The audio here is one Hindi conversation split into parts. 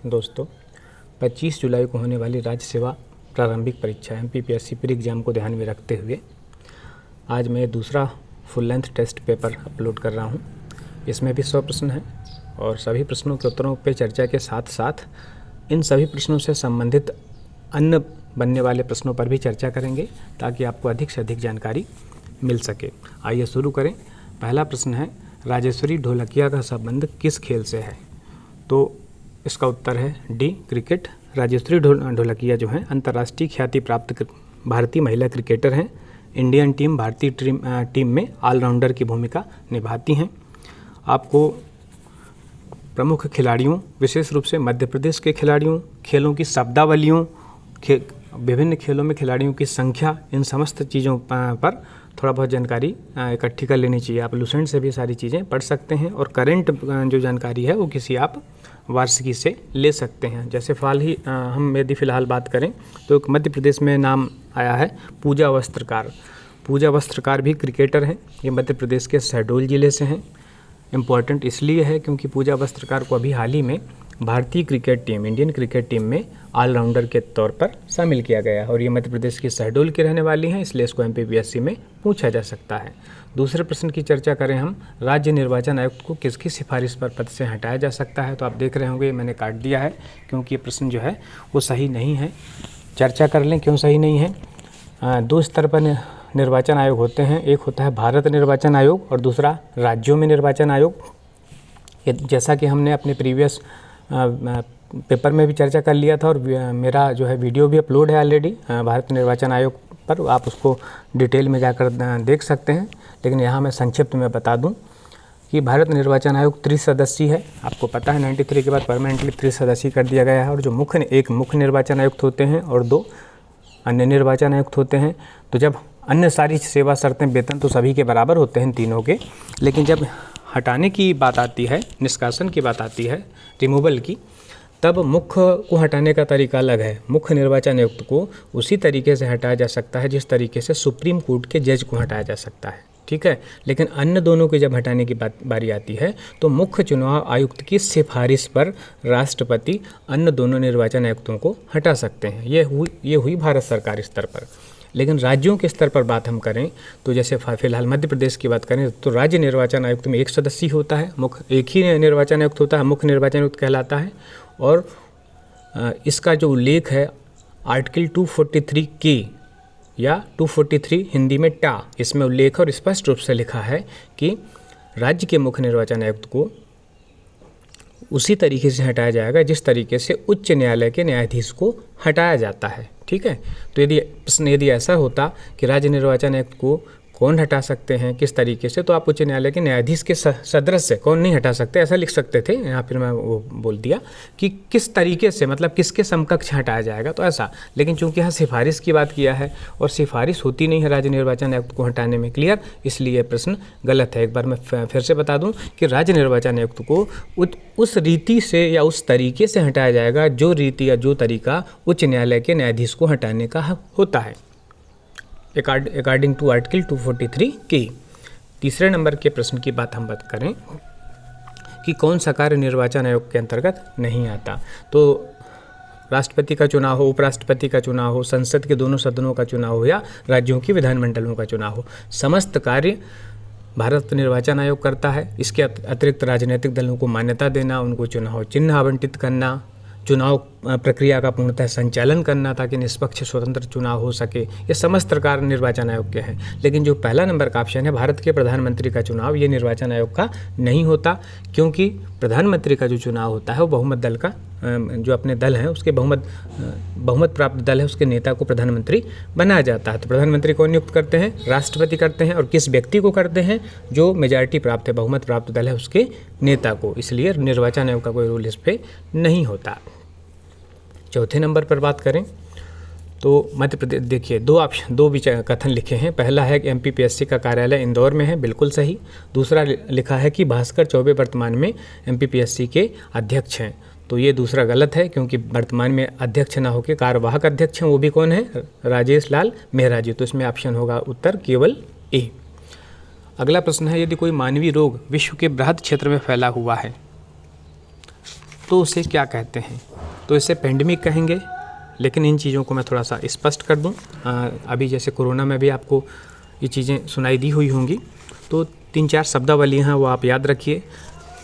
दोस्तों, 25 जुलाई को होने वाली राज्य सेवा प्रारंभिक परीक्षा MPPSC प्री एग्ज़ाम को ध्यान में रखते हुए आज मैं दूसरा full length test paper upload कर रहा हूं। इसमें भी 100 प्रश्न हैं और सभी प्रश्नों के उत्तरों पर चर्चा के साथ साथ इन सभी प्रश्नों से संबंधित अन्य बनने वाले प्रश्नों पर भी चर्चा करेंगे ताकि आपको अधिक से अधिक जानकारी मिल सके। आइए शुरू करें। पहला प्रश्न है, राजेश्वरी ढोलकिया का संबंध किस खेल से है? तो इसका उत्तर है डी, क्रिकेट। राजेश्वरी ढोलकिया जो हैं अंतर्राष्ट्रीय ख्याति प्राप्त भारतीय महिला क्रिकेटर हैं। इंडियन टीम भारतीय टीम में ऑलराउंडर की भूमिका निभाती हैं। आपको प्रमुख खिलाड़ियों, विशेष रूप से मध्य प्रदेश के खिलाड़ियों, खेलों की शब्दावलियों, विभिन्न खेलों में खिलाड़ियों की संख्या, इन समस्त चीज़ों पर थोड़ा बहुत जानकारी इकट्ठी कर लेनी चाहिए। आप लुसेंट से भी सारी चीज़ें पढ़ सकते हैं और करंट जो जानकारी है वो किसी आप वार्षिकी से ले सकते हैं। जैसे हम यदि फ़िलहाल बात करें तो एक मध्य प्रदेश में नाम आया है पूजा वस्त्रकार। पूजा वस्त्रकार भी क्रिकेटर हैं। ये मध्य प्रदेश के शहडोल ज़िले से हैं। इम्पॉर्टेंट इसलिए है क्योंकि पूजा वस्त्रकार को अभी हाल ही में भारतीय cricket team, Indian cricket team में ऑलराउंडर के तौर पर शामिल किया गया और ये मध्य प्रदेश की शहडोल की रहने वाली हैं, इसलिए इसको MPPSC में पूछा जा सकता है। दूसरे प्रश्न की चर्चा करें हम, राज्य निर्वाचन आयुक्त को किसकी सिफारिश पर पद से हटाया जा सकता है? तो आप देख रहे होंगे मैंने काट दिया है क्योंकि ये प्रश्न जो है वो सही नहीं है। चर्चा कर लें क्यों सही नहीं है। दो स्तर पर निर्वाचन आयोग होते हैं, एक होता है भारत निर्वाचन आयोग और दूसरा राज्यों में निर्वाचन आयोग। जैसा कि हमने अपने प्रीवियस पेपर में भी चर्चा कर लिया था और मेरा जो है वीडियो भी अपलोड है ऑलरेडी भारत निर्वाचन आयोग पर, आप उसको डिटेल में जाकर देख सकते हैं। लेकिन यहाँ मैं संक्षिप्त में बता दूं कि भारत निर्वाचन आयोग त्रिसदस्यीय है। आपको पता है 93 के बाद परमानेंटली त्रिसदस्यीय कर दिया गया है और जो एक मुख्य निर्वाचन आयुक्त होते हैं और 2 अन्य निर्वाचन आयुक्त होते हैं। तो जब अन्य सारी सेवा शर्तें, वेतन तो सभी के बराबर होते हैं तीनों के, लेकिन जब हटाने की बात आती है, निष्कासन की बात आती है, रिमूवल की, तब मुख्य को हटाने का तरीका अलग है। मुख्य निर्वाचन आयुक्त को उसी तरीके से हटाया जा सकता है जिस तरीके से सुप्रीम कोर्ट के जज को हटाया जा सकता है, ठीक है। लेकिन अन्य दोनों के जब हटाने की बारी आती है तो मुख्य चुनाव आयुक्त की सिफारिश पर राष्ट्रपति अन्य दोनों निर्वाचन आयुक्तों को हटा सकते हैं। ये हुई भारत सरकार स्तर पर। लेकिन राज्यों के स्तर पर बात हम करें तो जैसे फिलहाल मध्य प्रदेश की बात करें तो राज्य निर्वाचन आयुक्त में 1 सदस्य होता है, एक ही निर्वाचन आयुक्त होता है, मुख्य निर्वाचन आयुक्त कहलाता है। और इसका जो उल्लेख है आर्टिकल 243 के या 243 हिंदी में टा, इसमें उल्लेख और स्पष्ट रूप से लिखा है कि राज्य के मुख्य निर्वाचन आयुक्त को उसी तरीके से हटाया जाएगा जिस तरीके से उच्च न्यायालय के न्यायाधीश को हटाया जाता है, ठीक है। तो यदि ऐसा होता कि राज्य निर्वाचन आयुक्त को कौन हटा सकते हैं, किस तरीके से, तो आप उच्च न्यायालय के न्यायाधीश के सदस्य कौन नहीं हटा सकते, ऐसा लिख सकते थे। यहाँ फिर मैं वो बोल दिया कि किस तरीके से, मतलब किसके समकक्ष हटाया जाएगा, तो ऐसा। लेकिन चूंकि यहाँ सिफारिश की बात किया है और सिफारिश होती नहीं है राज्य निर्वाचन आयुक्त को हटाने में, क्लियर, इसलिए प्रश्न गलत है। एक बार मैं फिर से बता दूँ कि राज्य निर्वाचन आयुक्त को उस रीति से या उस तरीके से हटाया जाएगा जो रीति या जो तरीका उच्च न्यायालय के न्यायाधीश को हटाने का होता है, अकॉर्डिंग टू आर्टिकल 243 के। तीसरे नंबर के प्रश्न की बात हम बात करें कि कौन सा कार्य निर्वाचन आयोग के अंतर्गत नहीं आता। तो राष्ट्रपति का चुनाव हो, उपराष्ट्रपति का चुनाव हो, संसद के दोनों सदनों का चुनाव हो या राज्यों की विधानमंडलों का चुनाव हो, समस्त कार्य भारत निर्वाचन आयोग करता है। इसके अतिरिक्त राजनीतिक दलों को मान्यता देना, उनको चुनाव चिन्ह आवंटित करना, चुनाव प्रक्रिया का पूर्णतः संचालन करना ताकि निष्पक्ष स्वतंत्र चुनाव हो सके, ये समस्त कार्य निर्वाचन आयोग के हैं। लेकिन जो पहला नंबर का ऑप्शन है भारत के प्रधानमंत्री का चुनाव, ये निर्वाचन आयोग का नहीं होता क्योंकि प्रधानमंत्री का जो चुनाव होता है वो बहुमत दल का, जो अपने दल हैं उसके बहुमत प्राप्त दल है उसके नेता को प्रधानमंत्री बनाया जाता है। तो प्रधानमंत्री कौन नियुक्त करते हैं? राष्ट्रपति करते हैं। और किस व्यक्ति को करते हैं? जो मेजॉरिटी प्राप्त है, बहुमत प्राप्त दल है उसके नेता को। इसलिए निर्वाचन आयोग का कोई रूल इस पर नहीं होता। चौथे नंबर पर बात करें तो मध्य प्रदेश, देखिए दो कथन लिखे हैं। पहला है कि MPPSC का कार्यालय इंदौर में है, बिल्कुल सही। दूसरा लिखा है कि भास्कर चौबे वर्तमान में MPPSC के अध्यक्ष हैं, तो ये दूसरा गलत है क्योंकि वर्तमान में अध्यक्ष ना होकर कार्यवाहक अध्यक्ष हैं, वो भी कौन है? राजेश लाल मेहरा जी। तो इसमें ऑप्शन होगा उत्तर केवल ए। अगला प्रश्न है, यदि कोई मानवीय रोग विश्व के बृहद क्षेत्र में फैला हुआ है तो उसे क्या कहते हैं? तो इसे पेंडेमिक कहेंगे। लेकिन इन चीज़ों को मैं थोड़ा सा स्पष्ट कर दूं, अभी जैसे कोरोना में भी आपको ये चीज़ें सुनाई दी हुई होंगी, तो 3-4 शब्दावली हैं वो आप याद रखिए।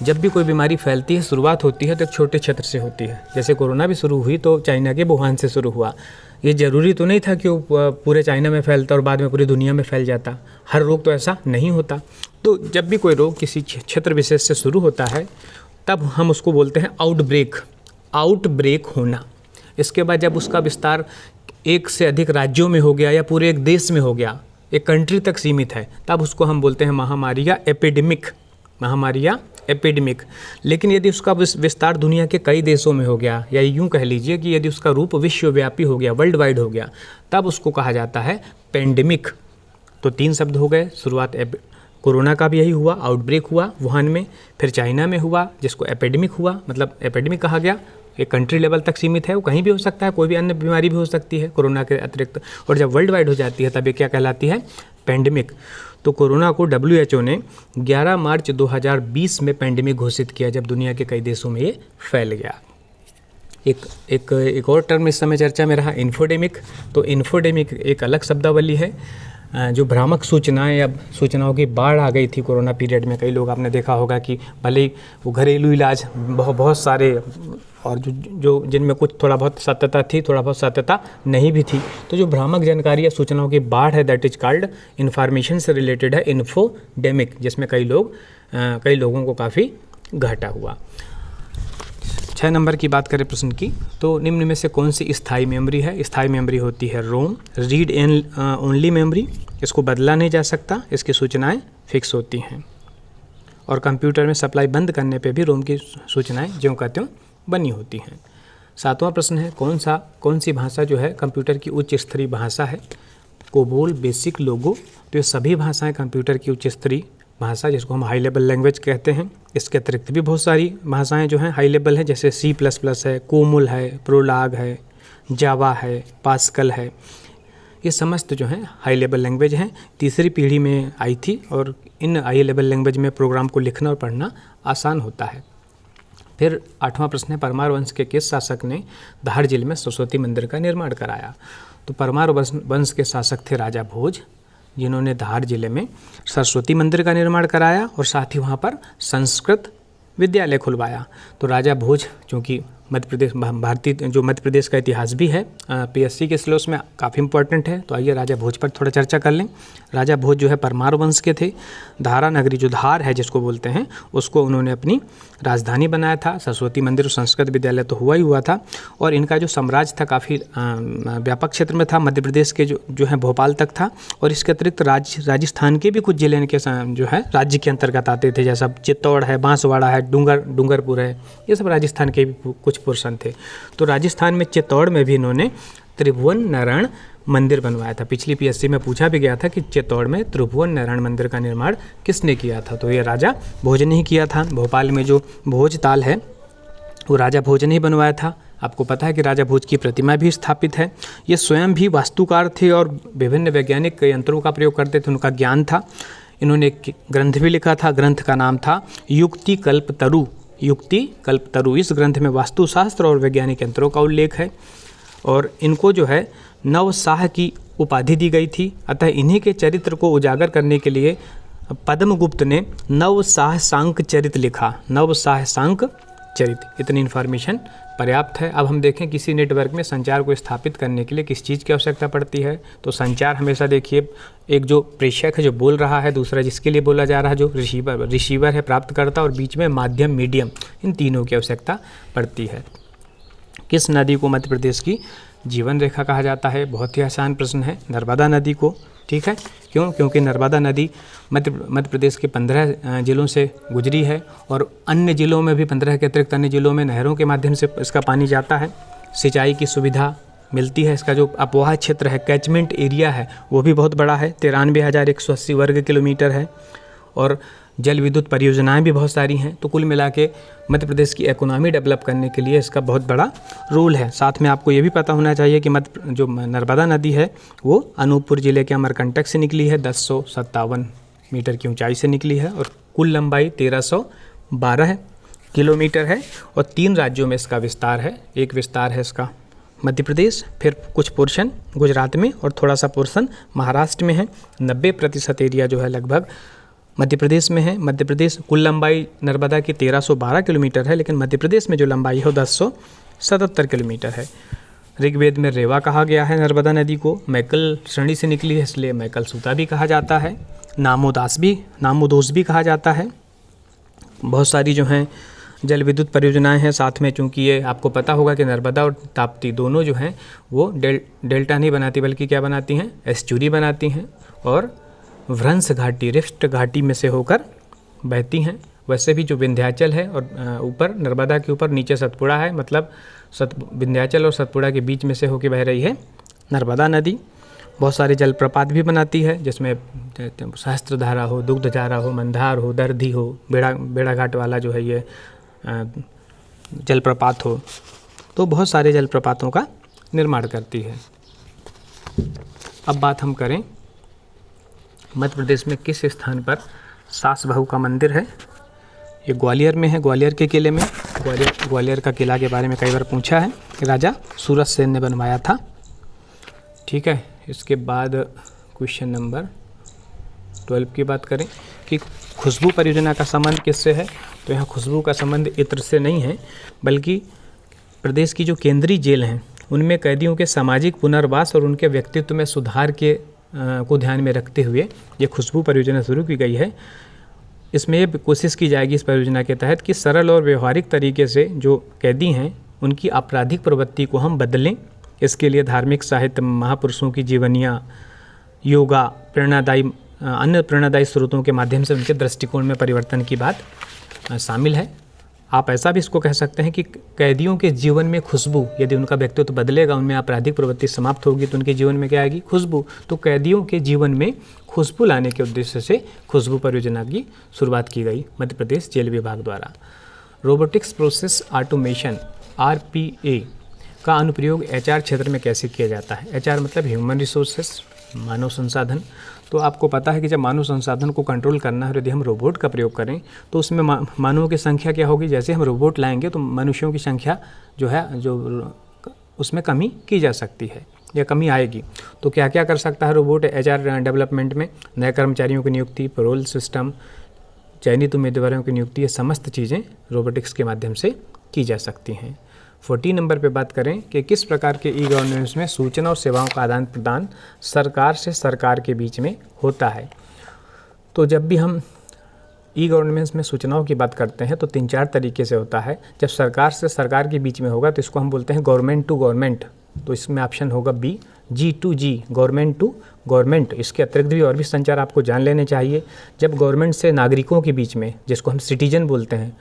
जब भी कोई बीमारी फैलती है, शुरुआत होती है तो एक छोटे क्षेत्र से होती है। जैसे कोरोना भी शुरू हुई तो चाइना के वुहान से शुरू हुआ। ये ज़रूरी तो नहीं था कि वो पूरे चाइना में फैलता और बाद में पूरी दुनिया में फैल जाता। हर रोग तो ऐसा नहीं होता। तो जब भी कोई रोग किसी क्षेत्र विशेष से शुरू होता है तब हम उसको बोलते हैं आउटब्रेक होना। इसके बाद जब उसका विस्तार एक से अधिक राज्यों में हो गया या पूरे एक देश में हो गया, एक कंट्री तक सीमित है, तब उसको हम बोलते हैं महामारी या एपिडेमिक। लेकिन यदि उसका विस्तार दुनिया के कई देशों में हो गया, या यूँ कह लीजिए कि यदि उसका रूप विश्वव्यापी हो गया, वर्ल्ड वाइड हो गया, तब उसको कहा जाता है पेंडेमिक। तो 3 शब्द हो गए। शुरुआत कोरोना का भी यही हुआ, आउटब्रेक हुआ वुहान में, फिर चाइना में हुआ जिसको एपिडेमिक हुआ, मतलब एपिडेमिक कहा गया। एक कंट्री लेवल तक सीमित है, वो कहीं भी हो सकता है, कोई भी अन्य बीमारी भी हो सकती है कोरोना के अतिरिक्त। और जब वर्ल्ड वाइड हो जाती है तब ये क्या कहलाती है? पेंडेमिक। तो कोरोना को WHO ने 11 मार्च 2020 में पेंडेमिक घोषित किया, जब दुनिया के कई देशों में ये फैल गया। एक और टर्म इस समय चर्चा में रहा, इन्फोडेमिक। तो इन्फोडेमिक एक अलग शब्दावली है। जो भ्रामक सूचनाएं या सूचनाओं की बाढ़ आ गई थी कोरोना पीरियड में, कई लोग आपने देखा होगा कि भले ही वो घरेलू इलाज बहुत सारे, और जो जिनमें कुछ थोड़ा बहुत सत्यता थी, थोड़ा बहुत सत्यता नहीं भी थी, तो जो भ्रामक जानकारी या सूचनाओं की बाढ़ है, दैट इज कॉल्ड इन्फॉर्मेशन से रिलेटेड है इन्फोडेमिक, जिसमें कई लोगों को काफ़ी घाटा हुआ। 6 नंबर की बात करें प्रश्न की, तो निम्न में से कौन सी स्थायी मेमोरी है? स्थायी मेमोरी होती है रोम, रीड एंड ओनली मेमोरी। इसको बदला नहीं जा सकता, इसकी सूचनाएं फिक्स होती हैं। और कंप्यूटर में सप्लाई बंद करने पे भी रोम की सूचनाएं ज्यों का त्यों बनी होती हैं। 7वां प्रश्न है, कौन सी भाषा जो है कंप्यूटर की उच्च स्तरीय भाषा है? कोबोल, बेसिक, लोगो। तो ये सभी भाषाएँ कंप्यूटर की उच्च स्तरीय भाषा, जिसको हम हाई लेवल लैंग्वेज कहते हैं। इसके अतिरिक्त भी बहुत सारी भाषाएं जो हैं हाई लेवल हैं, जैसे C++ है, कोमुल है, प्रोलाग है, जावा है, पास्कल है। ये समस्त जो हैं हाई लेवल लैंग्वेज हैं, तीसरी पीढ़ी में आई थी, और इन हाई लेवल लैंग्वेज में प्रोग्राम को लिखना और पढ़ना आसान होता है। फिर 8वां प्रश्न है, परमार वंश के किस शासक ने धार जिले में सरस्वती मंदिर का निर्माण कराया? तो परमार वंश के शासक थे राजा भोज, जिन्होंने धार जिले में सरस्वती मंदिर का निर्माण कराया और साथ ही वहाँ पर संस्कृत विद्यालय खुलवाया। तो राजा भोज, चूँकि मध्य प्रदेश का इतिहास भी है, PSC के सिलेबस में काफ़ी इंपॉर्टेंट है, तो आइए राजा भोज पर थोड़ा चर्चा कर लें। राजा भोज जो है परमार वंश के थे। धारा नगरी, जो धार है जिसको बोलते हैं, उसको उन्होंने अपनी राजधानी बनाया था। सरस्वती मंदिर और संस्कृत विद्यालय तो हुआ था, और इनका जो साम्राज्य था काफ़ी व्यापक क्षेत्र में था। मध्य प्रदेश के जो है भोपाल तक था, और इसके अतिरिक्त राजस्थान के भी कुछ जिले के जो है राज्य के अंतर्गत आते थे, जैसा चित्तौड़ है, बांसवाड़ा है, डूंगरपुर है, ये सब राजस्थान के भी कुछ पोर्शन थे। तो राजस्थान में चित्तौड़ में भी इन्होंने त्रिभुवन नारायण मंदिर बनवाया था। पिछली PSC में पूछा भी गया था कि चित्तौड़ में त्रिभुवन नारायण मंदिर का निर्माण किसने किया था? तो ये राजा भोज ने ही किया था। भोपाल में जो भोज ताल है वो राजा भोज ने ही बनवाया था। आपको पता है कि राजा भोज की प्रतिमा भी स्थापित है। ये स्वयं भी वास्तुकार थे और विभिन्न वैज्ञानिक यंत्रों का प्रयोग करते थे, उनका ज्ञान था। इन्होंने एक ग्रंथ भी लिखा था, ग्रंथ का नाम था युक्ति कल्पतरु। इस ग्रंथ में वास्तुशास्त्र और वैज्ञानिक यंत्रों का उल्लेख है, और इनको जो है नवशाह की उपाधि दी गई थी। अतः इन्हीं के चरित्र को उजागर करने के लिए पद्मगुप्त ने नवशाह सांक चरित लिखा। नवशाह सांक चरित, इतनी इन्फॉर्मेशन पर्याप्त है। अब हम देखें किसी नेटवर्क में संचार को स्थापित करने के लिए किस चीज़ की आवश्यकता पड़ती है। तो संचार हमेशा देखिए, एक जो प्रेषक है जो बोल रहा है, दूसरा जिसके लिए बोला जा रहा है जो रिसीवर है प्राप्तकर्ता, और बीच में माध्यम मीडियम, इन तीनों की आवश्यकता पड़ती है। किस नदी को मध्य प्रदेश की जीवन रेखा कहा जाता है? बहुत ही आसान प्रश्न है, नर्मदा नदी को। ठीक है, क्यों? क्योंकि नर्मदा नदी मध्य प्रदेश के 15 जिलों से गुजरी है, और अन्य जिलों में भी 15 के अतिरिक्त अन्य जिलों में नहरों के माध्यम से इसका पानी जाता है। सिंचाई की सुविधा मिलती है। इसका जो अपवाह क्षेत्र है, कैचमेंट एरिया है, वो भी बहुत बड़ा है, 93,180 वर्ग किलोमीटर है, और जल विद्युत परियोजनाएं भी बहुत सारी हैं। तो कुल मिला के मध्य प्रदेश की इकोनॉमी डेवलप करने के लिए इसका बहुत बड़ा रोल है। साथ में आपको ये भी पता होना चाहिए कि जो नर्मदा नदी है वो अनूपपुर ज़िले के अमरकंटक से निकली है, 1057 मीटर की ऊंचाई से निकली है, और कुल लंबाई 1312 है। किलोमीटर है और 3 राज्यों में इसका विस्तार है। एक विस्तार है इसका मध्य प्रदेश, फिर कुछ पोर्शन गुजरात में और थोड़ा सा पोर्शन महाराष्ट्र में है। 90% एरिया जो है लगभग मध्य प्रदेश में है। मध्य प्रदेश कुल लंबाई नर्मदा की 1312 किलोमीटर है, लेकिन मध्य प्रदेश में जो लंबाई है वो 1077 किलोमीटर है। ऋग्वेद में रेवा कहा गया है नर्मदा नदी को। मैकल श्रेणी से निकली है इसलिए मैकल सूता भी कहा जाता है। नामोदोस भी कहा जाता है। बहुत सारी जो हैं जल विद्युत परियोजनाएं हैं साथ में, चूँकि ये आपको पता होगा कि नर्मदा और ताप्ती दोनों जो हैं वो डेल्टा नहीं बनाती बल्कि क्या बनाती हैं, एस्चुरी बनाती हैं और भ्रंश घाटी, रिफ्ट घाटी में से होकर बहती हैं। वैसे भी जो विंध्याचल है और ऊपर नर्मदा के ऊपर नीचे सतपुड़ा है, मतलब विंध्याचल और सतपुड़ा के बीच में से होकर बह रही है नर्मदा नदी। बहुत सारे जलप्रपात भी बनाती है जिसमें सहस्त्रधारा हो, दुग्धधारा हो, मंदार हो, दर्दी हो, बेड़ा घाट वाला जो है ये जलप्रपात हो, तो बहुत सारे जलप्रपातों का निर्माण करती है। अब बात हम करें मध्य प्रदेश में किस स्थान पर सास बहू का मंदिर है। ये ग्वालियर में है, ग्वालियर के किले में। ग्वालियर का किला के बारे में कई बार पूछा है, राजा सूरज सेन ने बनवाया था। ठीक है, इसके बाद क्वेश्चन नंबर 12 की बात करें कि खुशबू परियोजना का संबंध किससे है। तो यहाँ खुशबू का संबंध इत्र से नहीं है, बल्कि प्रदेश की जो केंद्रीय जेल हैं उनमें कैदियों के सामाजिक पुनर्वास और उनके व्यक्तित्व में सुधार को ध्यान में रखते हुए ये खुशबू परियोजना शुरू की गई है। इसमें ये कोशिश की जाएगी इस परियोजना के तहत कि सरल और व्यवहारिक तरीके से जो कैदी हैं उनकी आपराधिक प्रवृत्ति को हम बदलें। इसके लिए धार्मिक साहित्य, महापुरुषों की जीवनियाँ, योगा, अन्य प्रेरणादायी स्रोतों के माध्यम से उनके दृष्टिकोण में परिवर्तन की बात शामिल है। आप ऐसा भी इसको कह सकते हैं कि कैदियों के जीवन में खुशबू, यदि उनका व्यक्तित्व बदलेगा, उनमें आपराधिक प्रवृत्ति समाप्त होगी तो उनके जीवन में क्या आएगी, खुशबू। तो कैदियों के जीवन में खुशबू लाने के उद्देश्य से खुशबू परियोजना की शुरुआत की गई मध्य प्रदेश जेल विभाग द्वारा। रोबोटिक्स प्रोसेस ऑटोमेशन RPA का अनुप्रयोग HR क्षेत्र में कैसे किया जाता है। HR मतलब ह्यूमन रिसोर्सेस, मानव संसाधन। तो आपको पता है कि जब मानव संसाधन को कंट्रोल करना है, यदि हम रोबोट का प्रयोग करें तो उसमें मानवों की संख्या क्या होगी, जैसे हम रोबोट लाएंगे तो मनुष्यों की संख्या जो है जो उसमें कमी की जा सकती है या कमी आएगी। तो क्या क्या कर सकता है रोबोट HR डेवलपमेंट में, नए कर्मचारियों की नियुक्ति, पेरोल सिस्टम, चयनित उम्मीदवारों की नियुक्ति, ये समस्त चीज़ें रोबोटिक्स के माध्यम से की जा सकती हैं। 14 नंबर पे बात करें कि किस प्रकार के ई-गवर्नेंस में सूचना और सेवाओं का आदान प्रदान सरकार से सरकार के बीच में होता है। तो जब भी हम ई-गवर्नेंस में सूचनाओं की बात करते हैं तो 3-4 तरीके से होता है। जब सरकार से सरकार के बीच में होगा तो इसको हम बोलते हैं गवर्नमेंट टू गवर्नमेंट। तो इसमें ऑप्शन होगा B, G2G, government to government. इसके अतिरिक्त भी और भी संचार आपको जान लेने चाहिए। जब गवर्नमेंट से नागरिकों के बीच में, जिसको हम सिटीजन बोलते हैं,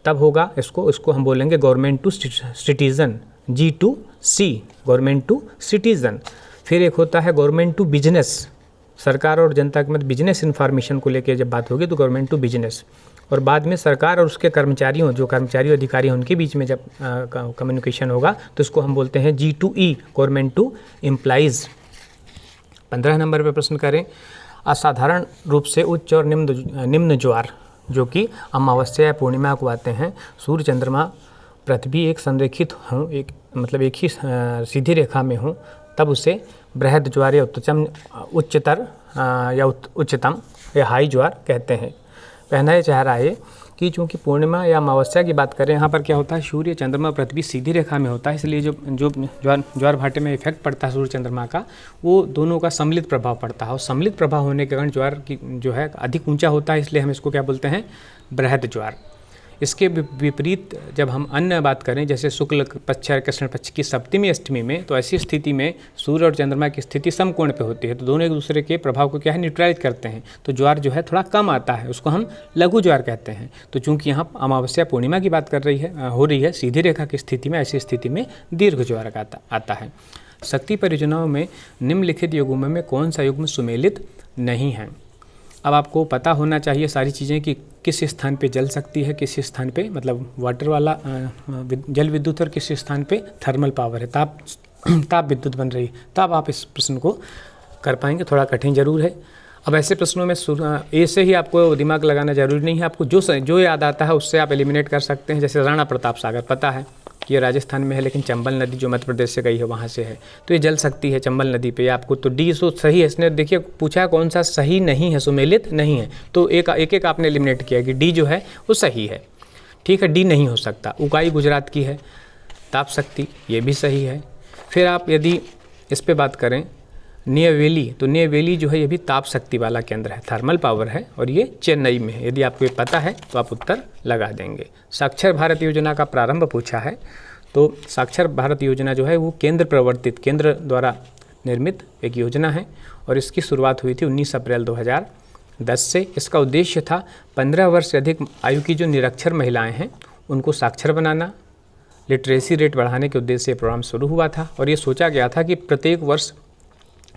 तब होगा इसको हम बोलेंगे government to citizen, G2C, government to citizen. फिर एक होता है गवर्नमेंट टू बिजनेस, सरकार और जनता के मध्य बिजनेस इन्फॉर्मेशन को लेकर जब बात होगी तो गवर्नमेंट टू बिजनेस। और बाद में सरकार और उसके कर्मचारियों, जो कर्मचारी अधिकारी हैं उनके बीच में जब कम्युनिकेशन होगा तो इसको हम बोलते हैं G2E, government to employees. 15 number पर प्रश्न करें, असाधारण रूप से उच्च और निम्न ज्वार जो कि अमावस्या या पूर्णिमा को आते हैं, सूर्य, चंद्रमा, पृथ्वी एक संरेखित हों, एक ही सीधी रेखा में हों, तब उसे बृहद ज्वार या उच्चतम या हाई ज्वार कहते हैं। कहना ये चाह रहा है कि चूँकि पूर्णिमा या अमावस्या की बात करें, यहाँ पर क्या होता है, सूर्य, चंद्रमा, पृथ्वी सीधी रेखा में होता है, इसलिए जो ज्वार भाटे में इफेक्ट पड़ता है सूर्य चंद्रमा का, वो दोनों का सम्मिलित प्रभाव पड़ता है। और सम्मिलित प्रभाव होने के कारण ज्वार की जो है अधिक ऊंचा होता है, इसलिए हम इसको क्या बोलते हैं, बृहद ज्वार। इसके विपरीत जब हम अन्य बात करें, जैसे शुक्ल पक्ष और कृष्ण पक्ष की सप्तमी अष्टमी में, तो ऐसी स्थिति में सूर्य और चंद्रमा की स्थिति समकोण पे होती है, तो दोनों एक दूसरे के प्रभाव को क्या है, न्यूट्रलाइज करते हैं, तो ज्वार जो है थोड़ा कम आता है, उसको हम लघु ज्वार कहते हैं। तो चूंकि यहाँ अमावस्या पूर्णिमा की बात हो रही है सीधी रेखा की स्थिति में, ऐसी स्थिति में दीर्घ ज्वार आता है। शक्ति परियोजनाओं में निम्नलिखित युग्मों में कौन सा युग्म सुमेलित नहीं है। अब आपको पता होना चाहिए सारी चीज़ें कि किस स्थान पे जल सकती है, किस स्थान पे मतलब वाटर वाला जल विद्युत, और किस स्थान पे थर्मल पावर है, ताप विद्युत बन रही है। तब आप इस प्रश्न को कर पाएंगे, थोड़ा कठिन जरूर है। अब ऐसे प्रश्नों में ए से ही आपको दिमाग लगाना जरूरी नहीं है, आपको जो याद आता है उससे आप एलिमिनेट कर सकते हैं। जैसे राणा प्रताप सागर पता है कि ये राजस्थान में है, लेकिन चंबल नदी जो मध्य प्रदेश से गई है वहाँ से है, तो ये जल सकती है चंबल नदी पे आपको। तो डी सो सही है। इसने देखिए पूछा कौन सा सही नहीं है, सुमेलित नहीं है, तो एक आपने एलिमिनेट किया कि डी जो है वो सही है। ठीक है, डी नहीं हो सकता। उकाई गुजरात की है, ताप शक्ति ये भी सही है। फिर आप यदि इस पे बात करें नेवेली, तो नेवेली जो है ये भी ताप शक्ति वाला केंद्र है, थर्मल पावर है, और ये चेन्नई में है। यदि आपको ये पता है तो आप उत्तर लगा देंगे। साक्षर भारत योजना का प्रारंभ पूछा है, तो साक्षर भारत योजना जो है वो केंद्र प्रवर्तित, केंद्र द्वारा निर्मित एक योजना है, और इसकी शुरुआत हुई थी 19 अप्रैल 2010 से। इसका उद्देश्य था 15 वर्ष से अधिक आयु की जो निरक्षर महिलाएँ हैं उनको साक्षर बनाना, लिटरेसी रेट बढ़ाने के उद्देश्य से प्रोग्राम शुरू हुआ था। और ये सोचा गया था कि प्रत्येक वर्ष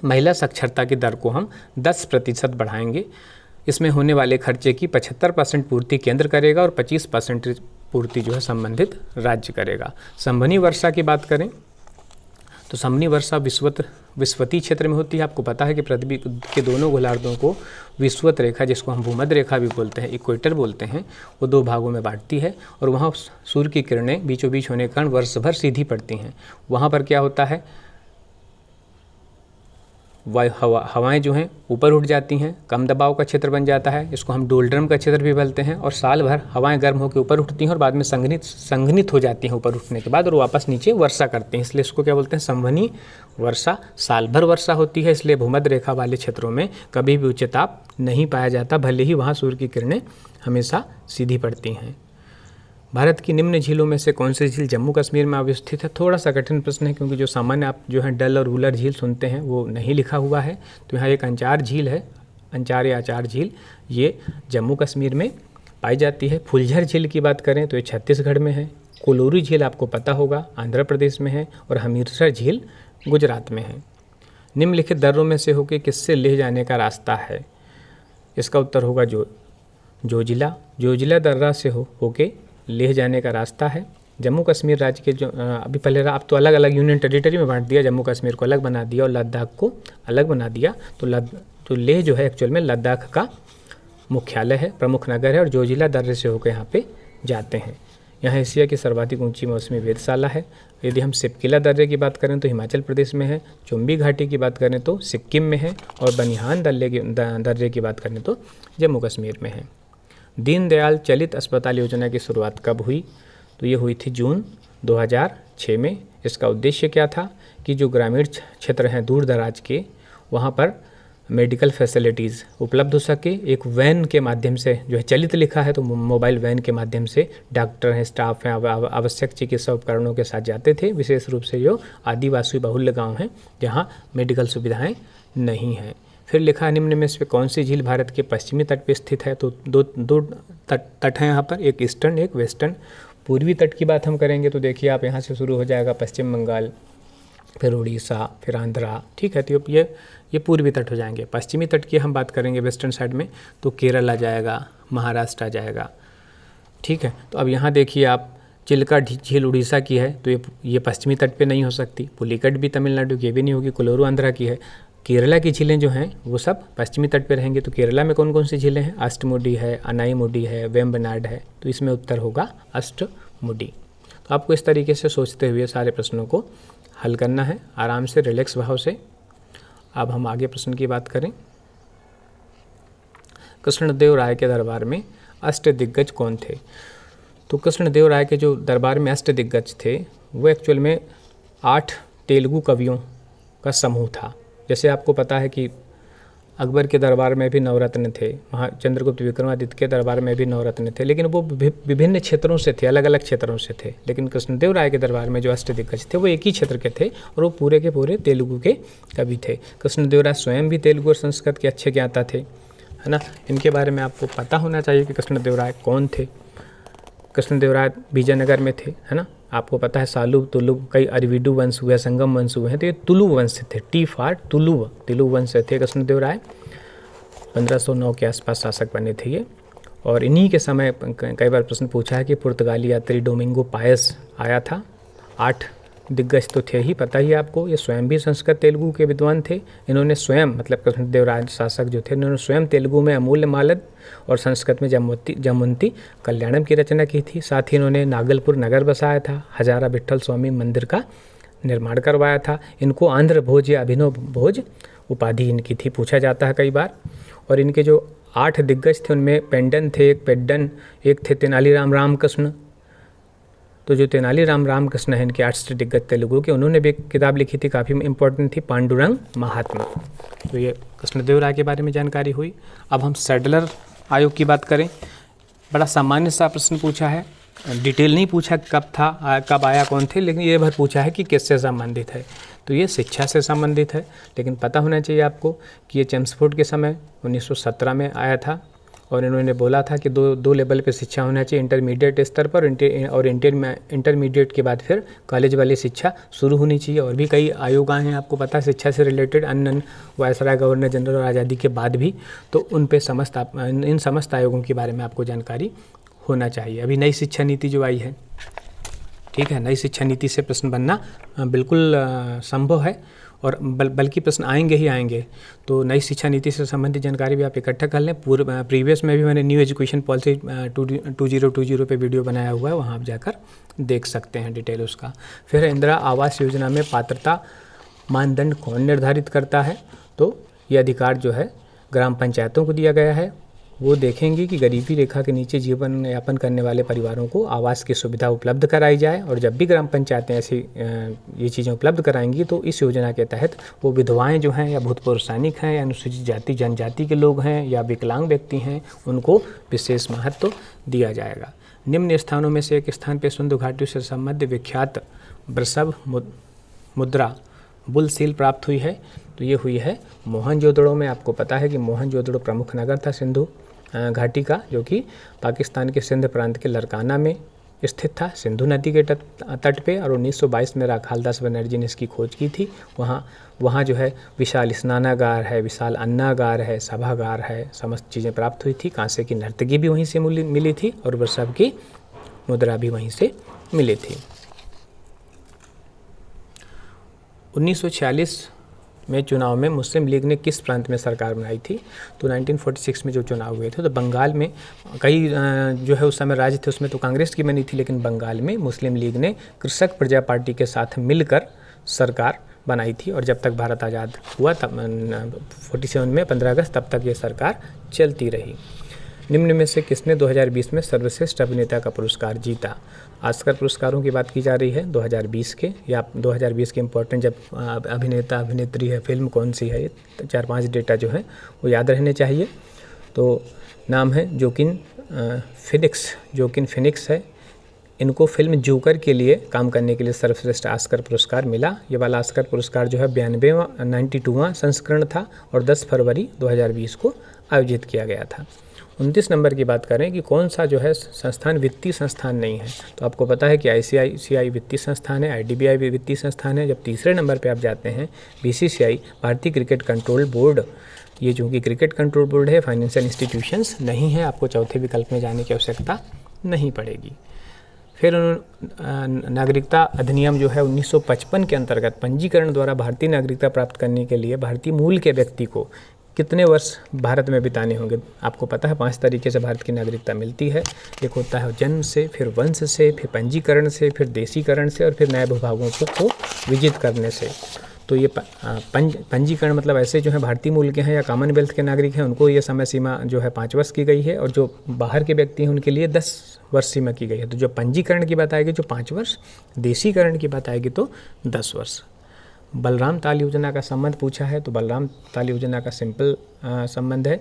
महिला साक्षरता की दर को हम 10% बढ़ाएंगे। इसमें होने वाले खर्चे की 75% पूर्ति केंद्र करेगा और 25% पूर्ति जो है संबंधित राज्य करेगा। संभनी वर्षा की बात करें तो संभनी वर्षा विषुवतीय क्षेत्र में होती है। आपको पता है कि पृथ्वी के दोनों गोलार्धों को विषुवत रेखा, जिसको हम भूमध्य रेखा भी बोलते हैं, इक्वेटर बोलते हैं, वो 2 भागों में बांटती है, और वहाँ सूर्य की किरणें बीचों बीच होने के कारण वर्ष भर सीधी पड़ती हैं। वहाँ पर क्या होता है, हवाएं जो हैं ऊपर उठ जाती हैं, कम दबाव का क्षेत्र बन जाता है, इसको हम डोल्ड्रम का क्षेत्र भी बोलते हैं, और साल भर हवाएं गर्म होकर ऊपर उठती हैं और बाद में संघनित हो जाती हैं ऊपर उठने के बाद, और वापस नीचे वर्षा करती हैं। इसलिए इसको क्या बोलते हैं, संवहनी वर्षा। साल भर वर्षा होती है, इसलिए भूमध्य रेखा वाले क्षेत्रों में कभी भी उच्च ताप नहीं पाया जाता, भले ही वहाँ सूर्य की किरणें हमेशा सीधी पड़ती हैं। भारत की निम्न झीलों में से कौन सी झील जम्मू कश्मीर में अवस्थित है? थोड़ा सा कठिन प्रश्न है, क्योंकि जो सामान्य आप जो है डल और वुलर झील सुनते हैं वो नहीं लिखा हुआ है। तो यहाँ एक अंचार झील है, अंचार या आचार झील, ये जम्मू कश्मीर में पाई जाती है। फुलझर झील की बात करें तो ये छत्तीसगढ़ में है। कोलोरू झील आपको पता होगा आंध्र प्रदेश में है, और हमीरसर झील गुजरात में है। निम्नलिखित दर्रों में से होकर किससे लेह जाने का रास्ता है? इसका उत्तर होगा जोजिला दर्रा से होके लेह जाने का रास्ता है। जम्मू कश्मीर राज्य के जो अभी पहले आप तो अलग अलग यूनियन टेरिटरी में बांट दिया, जम्मू कश्मीर को अलग बना दिया और लद्दाख को अलग बना दिया। तो लेह जो है एक्चुअल में लद्दाख का मुख्यालय है, प्रमुख नगर है, और जोजिला दर्रे से होकर यहाँ पे जाते हैं। यहाँ एशिया की सर्वाधिक ऊंची मौसमी वेधशाला है। यदि हम सिपकिला दर्रे की बात करें तो हिमाचल प्रदेश में है, चुम्बी घाटी की बात करें तो सिक्किम में है, और बनिहान दर्रे की बात करें तो जम्मू कश्मीर में है। दीनदयाल चलित अस्पताल योजना की शुरुआत कब हुई? तो ये हुई थी जून 2006 में। इसका उद्देश्य क्या था कि जो ग्रामीण क्षेत्र हैं दूर दराज के, वहाँ पर मेडिकल फैसिलिटीज़ उपलब्ध हो सके। एक वैन के माध्यम से जो है, चलित लिखा है तो मोबाइल वैन के माध्यम से डॉक्टर हैं, स्टाफ हैं, आवश्यक चिकित्सा उपकरणों के साथ जाते थे। विशेष रूप से जो आदिवासी बहुल्य गाँव हैं जहाँ मेडिकल सुविधाएँ नहीं हैं। फिर लिखा है निम्न में से कौन सी झील भारत के पश्चिमी तट पर स्थित है? तो दो तट हैं यहाँ पर, एक ईस्टर्न एक वेस्टर्न। पूर्वी तट की बात हम करेंगे तो देखिए आप यहाँ से शुरू हो जाएगा पश्चिम बंगाल, फिर उड़ीसा, फिर आंध्रा, ठीक है। तो ये पूर्वी तट हो जाएंगे। पश्चिमी तट की हम बात करेंगे वेस्टर्न साइड में तो केरल आ जाएगा, महाराष्ट्र आ जाएगा, ठीक है। तो अब यहाँ देखिए आप चिल्का झील उड़ीसा की है तो ये पश्चिमी तट पे नहीं हो सकती। पुलिकट भी तमिलनाडु की, ये भी नहीं होगी। कोलोरू आंध्रा की है। केरला की झीलें जो हैं वो सब पश्चिमी तट पे रहेंगे। तो केरला में कौन कौन सी झीलें हैं? अष्टमुडी है, अनाईमुडी है, वेम्बनाड है। तो इसमें उत्तर होगा अष्टमुडी। तो आपको इस तरीके से सोचते हुए सारे प्रश्नों को हल करना है, आराम से, रिलैक्स भाव से। अब हम आगे प्रश्न की बात करें। कृष्णदेव राय के दरबार में अष्टदिग्गज कौन थे? तो कृष्णदेव राय के जो दरबार में अष्टदिग्गज थे वो एक्चुअल में 8 तेलुगु कवियों का समूह था। जैसे आपको पता है कि अकबर के दरबार में भी नवरत्न थे, चंद्रगुप्त विक्रमादित्य के दरबार में भी नवरत्न थे, लेकिन वो विभिन्न क्षेत्रों से थे, अलग अलग क्षेत्रों से थे। लेकिन कृष्णदेव राय के दरबार में जो अष्टदिग्गज थे वो एक ही क्षेत्र के थे और वो पूरे के पूरे तेलुगु के कवि थे। कृष्णदेव राय स्वयं भी तेलुगु और संस्कृत के अच्छे ज्ञाता थे, है ना। इनके बारे में आपको पता होना चाहिए कि कृष्णदेव राय कौन थे। कृष्णदेव राय विजयनगर में थे, है ना। आपको पता है सालुब, तुलुब, कई अरविडु वंश हुए, संगम वंश हुए हैं, तो ये तुलु वंश से थे। टी फॉर तुलु वंश से थे कृष्णदेव राय। 1509 के आसपास शासक बने थे ये। और इन्हीं के समय कई बार प्रश्न पूछा है कि पुर्तगाली यात्री डोमिंगो पायस आया था 8 दिग्गज तो थे ही, पता ही आपको, ये स्वयं भी संस्कृत तेलुगु के विद्वान थे। इन्होंने स्वयं, मतलब कृष्णदेव राय शासक जो थे, इन्होंने स्वयं तेलुगु में अमूल्य मालद और संस्कृत में जमवंती कल्याणम की रचना की थी। साथ ही इन्होंने नागलपुर नगर बसाया था, हजारा विट्ठल स्वामी मंदिर का निर्माण करवाया था। इनको आंध्र भोज या अभिनव भोज उपाधि इनकी थी, पूछा जाता है कई बार। और इनके जो 8 दिग्गज थे उनमें पेंडन थे, एक पेड्डन, एक थे तेनालीराम रामकृष्ण। तो जो तेनालीराम रामकृष्ण है इनके 8 दिग्गज तेलुगु के, उन्होंने भी एक किताब लिखी थी, काफ़ी इंपॉर्टेंट थी, पांडुरंग महात्मा। तो ये कृष्णदेव राय के बारे में जानकारी हुई। अब हम सैडलर आयोग की बात करें। बड़ा सामान्य सा प्रश्न पूछा है, डिटेल नहीं पूछा कब था, कब आया, कौन थे, लेकिन ये भर पूछा है कि किससे संबंधित है। तो ये शिक्षा से संबंधित है, लेकिन पता होना चाहिए आपको कि ये चेम्सफोर्ड के समय 1917 में आया था। और इन्होंने बोला था कि दो लेवल पे शिक्षा होना चाहिए, इंटरमीडिएट स्तर पर और इंटरमीडिएट के बाद फिर कॉलेज वाली शिक्षा शुरू होनी चाहिए। और भी कई आयोग आए हैं, आपको पता है, शिक्षा से रिलेटेड, अन्य वायसराय, गवर्नर जनरल और आज़ादी के बाद भी। तो उन पे इन समस्त आयोगों के बारे में आपको जानकारी होना चाहिए। अभी नई शिक्षा नीति जो आई है, ठीक है, नई शिक्षा नीति से प्रश्न बनना बिल्कुल संभव है, और बल्कि प्रश्न आएंगे ही आएंगे। तो नई शिक्षा नीति से संबंधित जानकारी भी आप इकट्ठा कर लें। प्रीवियस में भी मैंने न्यू एजुकेशन पॉलिसी 2020 पे वीडियो बनाया हुआ है, वहाँ आप जाकर देख सकते हैं डिटेल उसका। फिर इंदिरा आवास योजना में पात्रता मानदंड कौन निर्धारित करता है? तो ये अधिकार जो है ग्राम पंचायतों को दिया गया है। वो देखेंगे कि गरीबी रेखा के नीचे जीवन यापन करने वाले परिवारों को आवास की सुविधा उपलब्ध कराई जाए। और जब भी ग्राम पंचायतें ऐसी ये चीज़ें उपलब्ध कराएंगी तो इस योजना के तहत वो विधवाएं जो हैं, या भूतपूर्व सैनिक हैं, या अनुसूचित जाति जनजाति के लोग हैं, या विकलांग व्यक्ति हैं, उनको विशेष महत्व दिया जाएगा। निम्न स्थानों में से एक स्थान पर सिंधु घाटी से संबद्ध विख्यात वृषभ मुद्रा बुल सील प्राप्त हुई है। तो ये हुई है मोहनजोदड़ो में। आपको पता है कि मोहनजोदड़ो प्रमुख नगर था सिंधु घाटी का, जो कि पाकिस्तान के सिंध प्रांत के लरकाना में स्थित था, सिंधु नदी के तट पे। और 1922 में राखालदास बनर्जी ने इसकी खोज की थी। वहाँ जो है विशाल स्नानागार है, विशाल अन्नागार है, सभागार है, समस्त चीज़ें प्राप्त हुई थी। कांसे की नर्तकी भी वहीं से मिली थी, और वृषभ की मुद्रा भी वहीं से मिली थी। 1946 में चुनाव में मुस्लिम लीग ने किस प्रांत में सरकार बनाई थी? तो 1946 में जो चुनाव हुए थे, तो बंगाल में कई जो है उस समय राज्य थे, उसमें तो कांग्रेस की बनी थी, लेकिन बंगाल में मुस्लिम लीग ने कृषक प्रजा पार्टी के साथ मिलकर सरकार बनाई थी। और जब तक भारत आज़ाद हुआ, तब 47 में 15 अगस्त तब तक ये सरकार चलती रही। निम्न में से किसने 2020 में सर्वश्रेष्ठ अभिनेता का पुरस्कार जीता? ऑस्कर पुरस्कारों की बात की जा रही है 2020 के, या 2020 के इम्पोर्टेंट जब अभिनेता अभिनेत्री है, फिल्म कौन सी है, ये 4-5 डेटा जो है वो याद रहने चाहिए। तो नाम है जोकिन फिनिक्स है। इनको फिल्म जोकर के लिए काम करने के लिए सर्वश्रेष्ठ ऑस्कर पुरस्कार मिला। ये वाला ऑस्कर पुरस्कार जो है 92वां संस्करण था, और 10 फरवरी 2020 को आयोजित किया गया था। 29 नंबर की बात करें कि कौन सा जो है संस्थान वित्तीय संस्थान नहीं है? तो आपको पता है कि ICICI वित्तीय संस्थान है, IDBI भी वित्तीय संस्थान है। जब तीसरे नंबर पे आप जाते हैं, BCCI भारतीय क्रिकेट कंट्रोल बोर्ड। ये जो कि क्रिकेट कंट्रोल बोर्ड है, फाइनेंशियल इंस्टीट्यूशंस नहीं है, आपको चौथे विकल्प में जाने की आवश्यकता नहीं पड़ेगी। फिर नागरिकता अधिनियम जो है 1955 के अंतर्गत पंजीकरण द्वारा भारतीय नागरिकता प्राप्त करने के लिए भारतीय मूल के व्यक्ति को कितने वर्ष भारत में बिताने होंगे? आपको पता है 5 तरीके से भारत की नागरिकता मिलती है। एक होता है जन्म से, फिर वंश से, फिर पंजीकरण से, फिर देशीकरण से, और फिर नए भूभागों को विजित करने से। तो ये पंजीकरण मतलब ऐसे जो है भारतीय मूल के हैं या कॉमनवेल्थ के नागरिक हैं, उनको ये समय सीमा जो है 5 वर्ष की गई है, और जो बाहर के व्यक्ति हैं उनके लिए 10 वर्ष सीमा की गई है। तो जो पंजीकरण की बात आएगी जो 5 वर्ष, देशीकरण की बात आएगी तो 10 वर्ष। बलराम ताल योजना का संबंध पूछा है, तो बलराम ताल योजना का सिंपल संबंध है,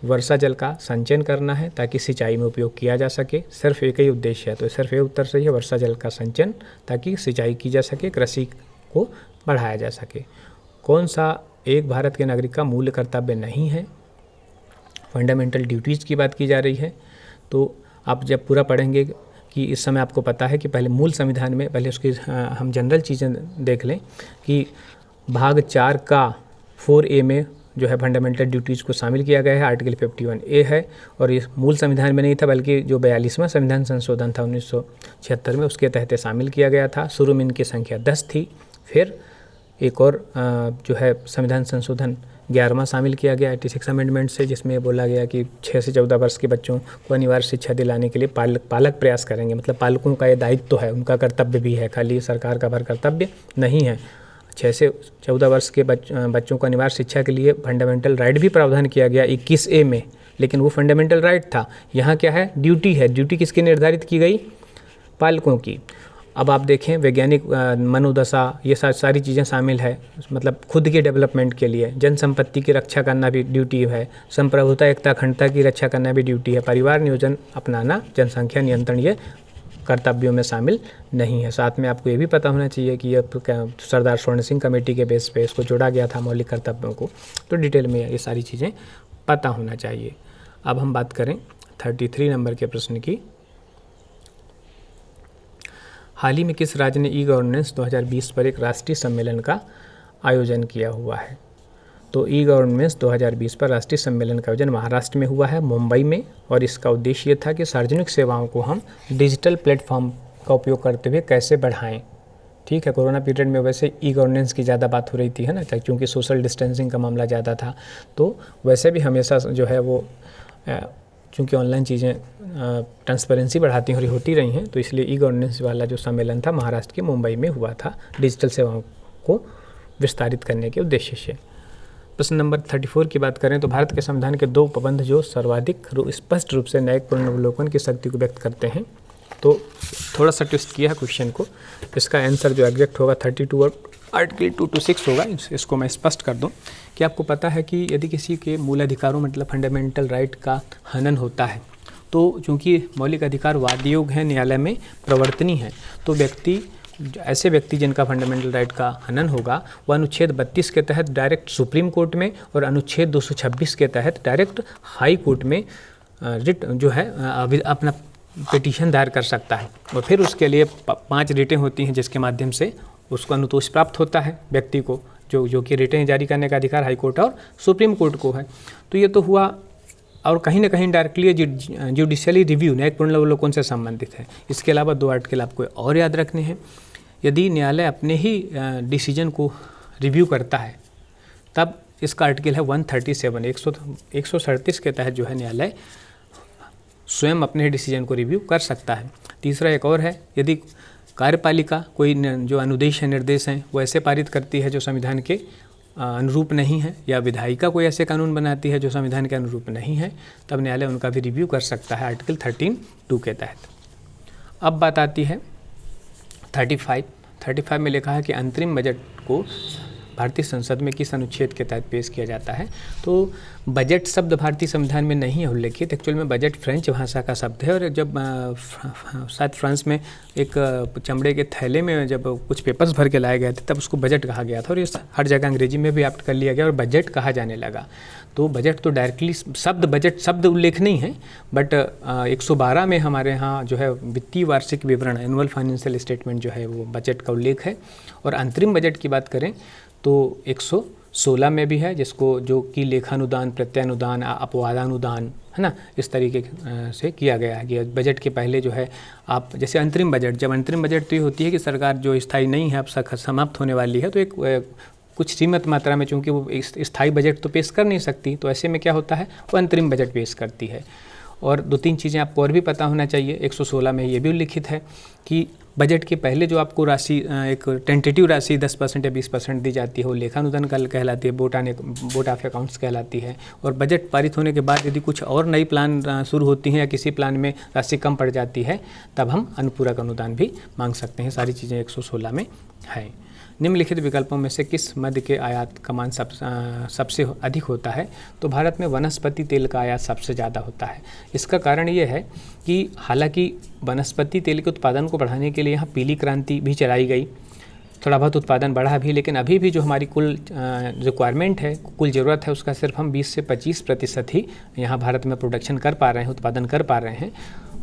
वर्षा जल का संचयन करना है ताकि सिंचाई में उपयोग किया जा सके। सिर्फ एक ही उद्देश्य है, तो सिर्फ ये उत्तर सही है, वर्षा जल का संचयन ताकि सिंचाई की जा सके, कृषि को बढ़ाया जा सके। कौन सा एक भारत के नागरिक का मूल कर्तव्य नहीं है? फंडामेंटल ड्यूटीज़ की बात की जा रही है। तो आप जब पूरा पढ़ेंगे कि इस समय आपको पता है कि पहले मूल संविधान में, पहले उसकी हम जनरल चीज़ें देख लें कि भाग 4 का 4A में जो है फंडामेंटल ड्यूटीज़ को शामिल किया गया है, आर्टिकल 51A है। और ये मूल संविधान में नहीं था बल्कि जो 42वां संविधान संशोधन था 1976 में, उसके तहत शामिल किया गया था। शुरू में इनकी संख्या 10 थी, फिर एक और जो है संविधान संशोधन 11वां शामिल किया गया 86 अमेंडमेंट से, जिसमें बोला गया कि 6 से 14 वर्ष के बच्चों को अनिवार्य शिक्षा दिलाने के लिए पालक प्रयास करेंगे। मतलब पालकों का ये दायित्व तो है, उनका कर्तव्य भी है, खाली सरकार का भर कर्तव्य नहीं है। 6 से 14 वर्ष के बच्चों को अनिवार्य शिक्षा के लिए फंडामेंटल राइट भी प्रावधान किया गया 21A में, लेकिन वो फंडामेंटल राइट था। यहाँ क्या है, ड्यूटी है। ड्यूटी किसकी निर्धारित की गई, पालकों की। अब आप देखें वैज्ञानिक मनोदशा, ये सारी चीज़ें शामिल है, मतलब खुद के डेवलपमेंट के लिए। जनसंपत्ति की रक्षा करना भी ड्यूटी है, संप्रभुता एकता अखंडता की रक्षा करना भी ड्यूटी है। परिवार नियोजन अपनाना, जनसंख्या नियंत्रण, ये कर्तव्यों में शामिल नहीं है। साथ में आपको ये भी पता होना चाहिए कि ये सरदार स्वर्ण सिंह कमेटी के बेस पे इसको जोड़ा गया था मौलिक कर्तव्यों को। तो डिटेल में ये सारी चीज़ें पता होना चाहिए। अब हम बात करें 33 नंबर के प्रश्न की। हाल ही में किस राज्य ने ई गवर्नेंस 2020 पर एक राष्ट्रीय सम्मेलन का आयोजन किया हुआ है? तो ई गवर्नेंस 2020 पर राष्ट्रीय सम्मेलन का आयोजन महाराष्ट्र में हुआ है, मुंबई में। और इसका उद्देश्य ये था कि सार्वजनिक सेवाओं को हम डिजिटल प्लेटफॉर्म का उपयोग करते हुए कैसे बढ़ाएं। ठीक है, कोरोना पीरियड में वैसे ई गवर्नेंस की ज़्यादा बात हो रही थी, है ना, क्योंकि सोशल डिस्टेंसिंग का मामला ज़्यादा था। तो वैसे भी हमेशा जो है वो चूँकि ऑनलाइन चीज़ें ट्रांसपेरेंसी बढ़ाती और होती रही हैं, तो इसलिए ई गवर्नेंस वाला जो सम्मेलन था महाराष्ट्र के मुंबई में हुआ था, डिजिटल सेवाओं को विस्तारित करने के उद्देश्य से। प्रश्न नंबर 34 की बात करें तो भारत के संविधान के 2 प्रबंध जो सर्वाधिक स्पष्ट रूप से न्यायिक पुनर्वलोकन की शक्ति को व्यक्त करते हैं। तो थोड़ा सा ट्विस्ट किया है क्वेश्चन को। इसका आंसर जो एग्जैक्ट होगा 32 और आर्टिकल 226 होगा। इसको मैं स्पष्ट कर दूं कि आपको पता है कि यदि किसी के मूल अधिकारों मतलब फंडामेंटल राइट का हनन होता है, तो चूँकि मौलिक अधिकार वादयोग है, न्यायालय में प्रवर्तनी है, तो ऐसे व्यक्ति जिनका फंडामेंटल राइट का हनन होगा वह अनुच्छेद 32 के तहत डायरेक्ट सुप्रीम कोर्ट में और अनुच्छेद 226 के तहत डायरेक्ट हाई कोर्ट में रिट जो है अपना पिटीशन दायर कर सकता है। और फिर उसके लिए 5 रिटें होती हैं जिसके माध्यम से उसको अनुतोष प्राप्त होता है व्यक्ति को, जो कि रिटें जारी करने का अधिकार हाई कोर्ट और सुप्रीम कोर्ट को है। तो ये तो हुआ, और कहीं ना कहीं डायरेक्टली जुडिशियली रिव्यू न्यायिक पुनर्वलोकन से संबंधित है। इसके अलावा 2 आर्टिकल आपको और याद रखने हैं। यदि न्यायालय अपने ही डिसीजन को रिव्यू करता है तब इसका आर्टिकल है 137 137 के तहत जो है न्यायालय स्वयं अपने डिसीजन को रिव्यू कर सकता है। तीसरा एक और है, यदि कार्यपालिका कोई जो अनुदेश है, निर्देश हैं, वो ऐसे पारित करती है जो संविधान के अनुरूप नहीं है, या विधायिका कोई ऐसे कानून बनाती है जो संविधान के अनुरूप नहीं है, तब न्यायालय उनका भी रिव्यू कर सकता है आर्टिकल 13(2) के तहत। अब बात आती है 35 में लिखा है कि अंतरिम बजट को भारतीय संसद में किस अनुच्छेद के तहत पेश किया जाता है। तो बजट शब्द भारतीय संविधान में नहीं है उल्लेखित। एक्चुअल में बजट फ्रेंच भाषा का शब्द है, और जब शायद फ्रांस में एक चमड़े के थैले में जब कुछ पेपर्स भर के लाए गए थे तब उसको बजट कहा गया था, और ये हर जगह अंग्रेजी में भी एप्ट कर लिया गया और बजट कहा जाने लगा। तो बजट तो डायरेक्टली बजट शब्द उल्लेख नहीं है, बट 112 में हमारे यहाँ जो है वित्तीय वार्षिक विवरण एनुअल फाइनेंशियल स्टेटमेंट जो है वो बजट का उल्लेख है। और अंतरिम बजट की बात करें तो 116 में भी है, जिसको जो कि लेखानुदान, प्रत्यानुदान, अपवादानुदान, है ना, इस तरीके से किया गया है कि बजट के पहले जो है आप जैसे अंतरिम बजट, जब अंतरिम बजट तो ये होती है कि सरकार जो स्थायी नहीं है अब समाप्त होने वाली है, तो एक कुछ सीमित मात्रा में, चूँकि वो स्थायी बजट तो पेश कर नहीं सकती, तो ऐसे में क्या होता है वो अंतरिम बजट पेश करती है। और 2-3 चीज़ें आपको और भी पता होना चाहिए। 116 में ये भी उल्लिखित है कि बजट के पहले जो आपको राशि, एक टेंटेटिव राशि 10% या 20% दी जाती है, वो लेखानुदान कहलाती है, बोर्ड ऑफ अकाउंट्स कहलाती है। और बजट पारित होने के बाद यदि कुछ और नई प्लान शुरू होती हैं या किसी प्लान में राशि कम पड़ जाती है, तब हम अनुपूरक अनुदान भी मांग सकते हैं। सारी चीज़ें 116 में है। निम्नलिखित विकल्पों में से किस मद के आयात का मान सबसे अधिक होता है? तो भारत में वनस्पति तेल का आयात सबसे ज़्यादा होता है। इसका कारण ये है कि हालांकि वनस्पति तेल के उत्पादन को बढ़ाने के लिए यहाँ पीली क्रांति भी चलाई गई, थोड़ा बहुत उत्पादन बढ़ा भी, लेकिन अभी भी जो हमारी कुल रिक्वायरमेंट है, कुल ज़रूरत है, उसका सिर्फ हम 20 से 25% ही यहाँ भारत में प्रोडक्शन कर पा रहे हैं, उत्पादन कर पा रहे हैं।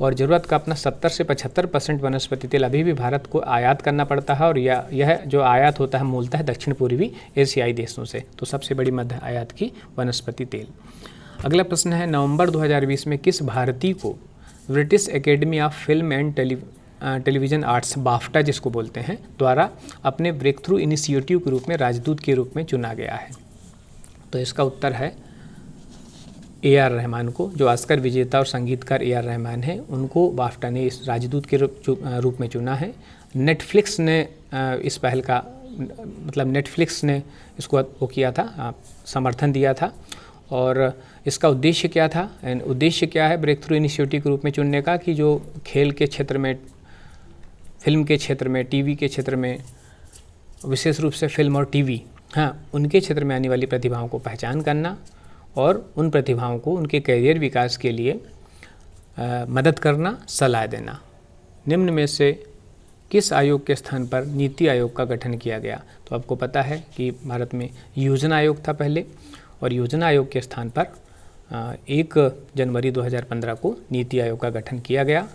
और ज़रूरत का अपना 70 से 75% वनस्पति तेल अभी भी भारत को आयात करना पड़ता है, और यह जो आयात होता है मूलतः दक्षिण पूर्वी एशियाई देशों से। तो सबसे बड़ी मध्य आयात की वनस्पति तेल। अगला प्रश्न है, नवंबर 2020 में किस भारतीय को British academy of film and television arts, BAFTA जिसको बोलते हैं, द्वारा अपने ब्रेक थ्रू इनिशिएटिव के रूप में राजदूत के रूप में चुना गया है? तो इसका उत्तर है AR रहमान को। जो ऑस्कर विजेता और संगीतकार AR रहमान हैं, उनको बाफ्टा ने इस राजदूत के रूप में चुना है। नेटफ्लिक्स ने इस पहल का मतलब नेटफ्लिक्स ने इसको वो किया था, समर्थन दिया था। और इसका उद्देश्य क्या था? उद्देश्य क्या है ब्रेक थ्रू इनिशिएटिव के रूप में चुनने का? कि जो खेल के क्षेत्र में, फिल्म के क्षेत्र में, टीवी के क्षेत्र में, विशेष रूप से फिल्म और टीवी, हाँ, उनके क्षेत्र में आने वाली प्रतिभाओं को पहचान करना और उन प्रतिभाओं को उनके करियर विकास के लिए मदद करना, सलाह देना। निम्न में से किस आयोग के स्थान पर नीति आयोग का गठन किया गया? तो आपको पता है कि भारत में योजना आयोग था पहले, और योजना आयोग के स्थान पर 1 जनवरी 2015 को नीति आयोग का गठन किया गया।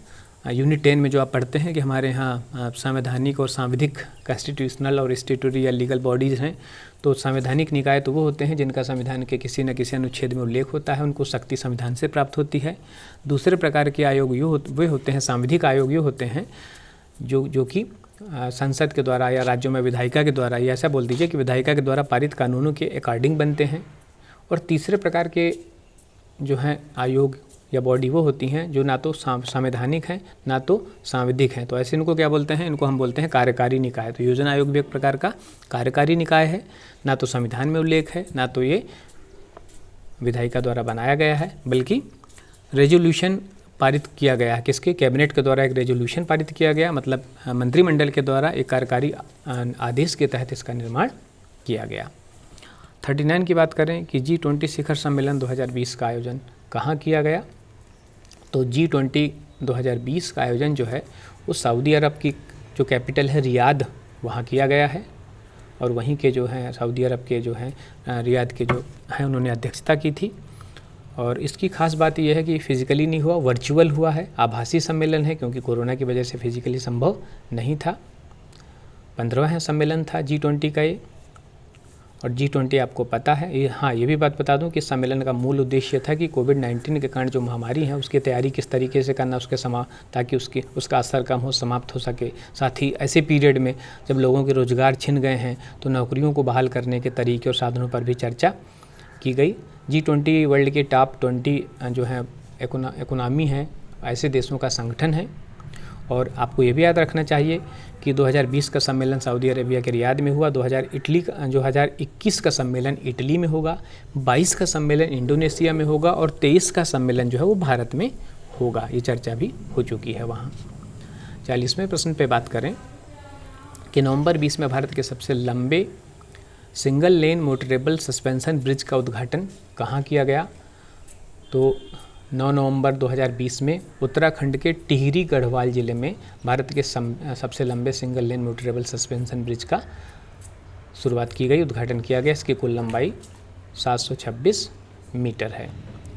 यूनिट 10 में जो आप पढ़ते हैं कि हमारे यहाँ संवैधानिक और सांविधिक, कॉन्स्टिट्यूशनल और स्टैट्यूटरी या लीगल बॉडीज़ हैं। तो संवैधानिक निकाय तो वो होते हैं जिनका संविधान के किसी न किसी अनुच्छेद में उल्लेख होता है, उनको शक्ति संविधान से प्राप्त होती है। दूसरे प्रकार के आयोग वे होते हैं, सांविधिक आयोग ये होते हैं जो कि संसद के द्वारा या राज्यों में विधायिका के द्वारा, या ऐसा बोल दीजिए कि विधायिका के द्वारा पारित कानूनों के अकॉर्डिंग बनते हैं। और तीसरे प्रकार के जो हैं आयोग या बॉडी वो होती हैं जो ना तो संवैधानिक हैं ना तो सांविधिक हैं। तो ऐसे इनको क्या बोलते हैं? इनको हम बोलते हैं कार्यकारी निकाय। तो योजना आयोग भी एक प्रकार का कार्यकारी निकाय है, ना तो संविधान में उल्लेख है, ना तो ये विधायिका द्वारा बनाया गया है, बल्कि रेजोल्यूशन पारित किया गया है। किसके? कैबिनेट के द्वारा एक रेजोल्यूशन पारित किया गया, मतलब मंत्रिमंडल के द्वारा एक कार्यकारी आदेश के तहत इसका निर्माण किया गया। 39 की बात करें कि G20 शिखर सम्मेलन 2020 का आयोजन कहाँ किया गया? तो G20 2020 का आयोजन जो है वो सऊदी अरब की जो कैपिटल है रियाद, वहाँ किया गया है। और वहीं के जो हैं सऊदी अरब के जो हैं रियाद के जो हैं उन्होंने अध्यक्षता की थी। और इसकी खास बात यह है कि फिज़िकली नहीं हुआ, वर्चुअल हुआ है, आभासी सम्मेलन है, क्योंकि कोरोना की वजह से फिज़िकली संभव नहीं था। 15वां सम्मेलन था G20 का ये। और G20 आपको पता है, हाँ ये भी बात बता दूं कि सम्मेलन का मूल उद्देश्य था कि कोविड-19 के कारण जो महामारी है उसकी तैयारी किस तरीके से करना, ताकि उसका असर कम हो, समाप्त हो सके। साथ ही ऐसे पीरियड में जब लोगों के रोज़गार छिन गए हैं तो नौकरियों को बहाल करने के तरीके और साधनों पर भी चर्चा की गई। G20 वर्ल्ड के टॉप 20 जो है इकोनॉमी है ऐसे देशों का संगठन है। और आपको ये भी याद रखना चाहिए कि 2020 का सम्मेलन सऊदी अरेबिया के रियाद में हुआ, 2021 का सम्मेलन इटली में होगा, 22 का सम्मेलन इंडोनेशिया में होगा और 23 का सम्मेलन जो है वो भारत में होगा। ये चर्चा भी हो चुकी है वहाँ। 40वें प्रश्न पे बात करें कि नवंबर 20 में भारत के सबसे लंबे single lane motorable suspension bridge का उद्घाटन कहाँ किया गया? तो 9 नवंबर 2020 में उत्तराखंड के टिहरी गढ़वाल ज़िले में भारत के सबसे लंबे single lane motorable suspension bridge का शुरुआत की गई, उद्घाटन किया गया। इसकी कुल लंबाई 726 मीटर है।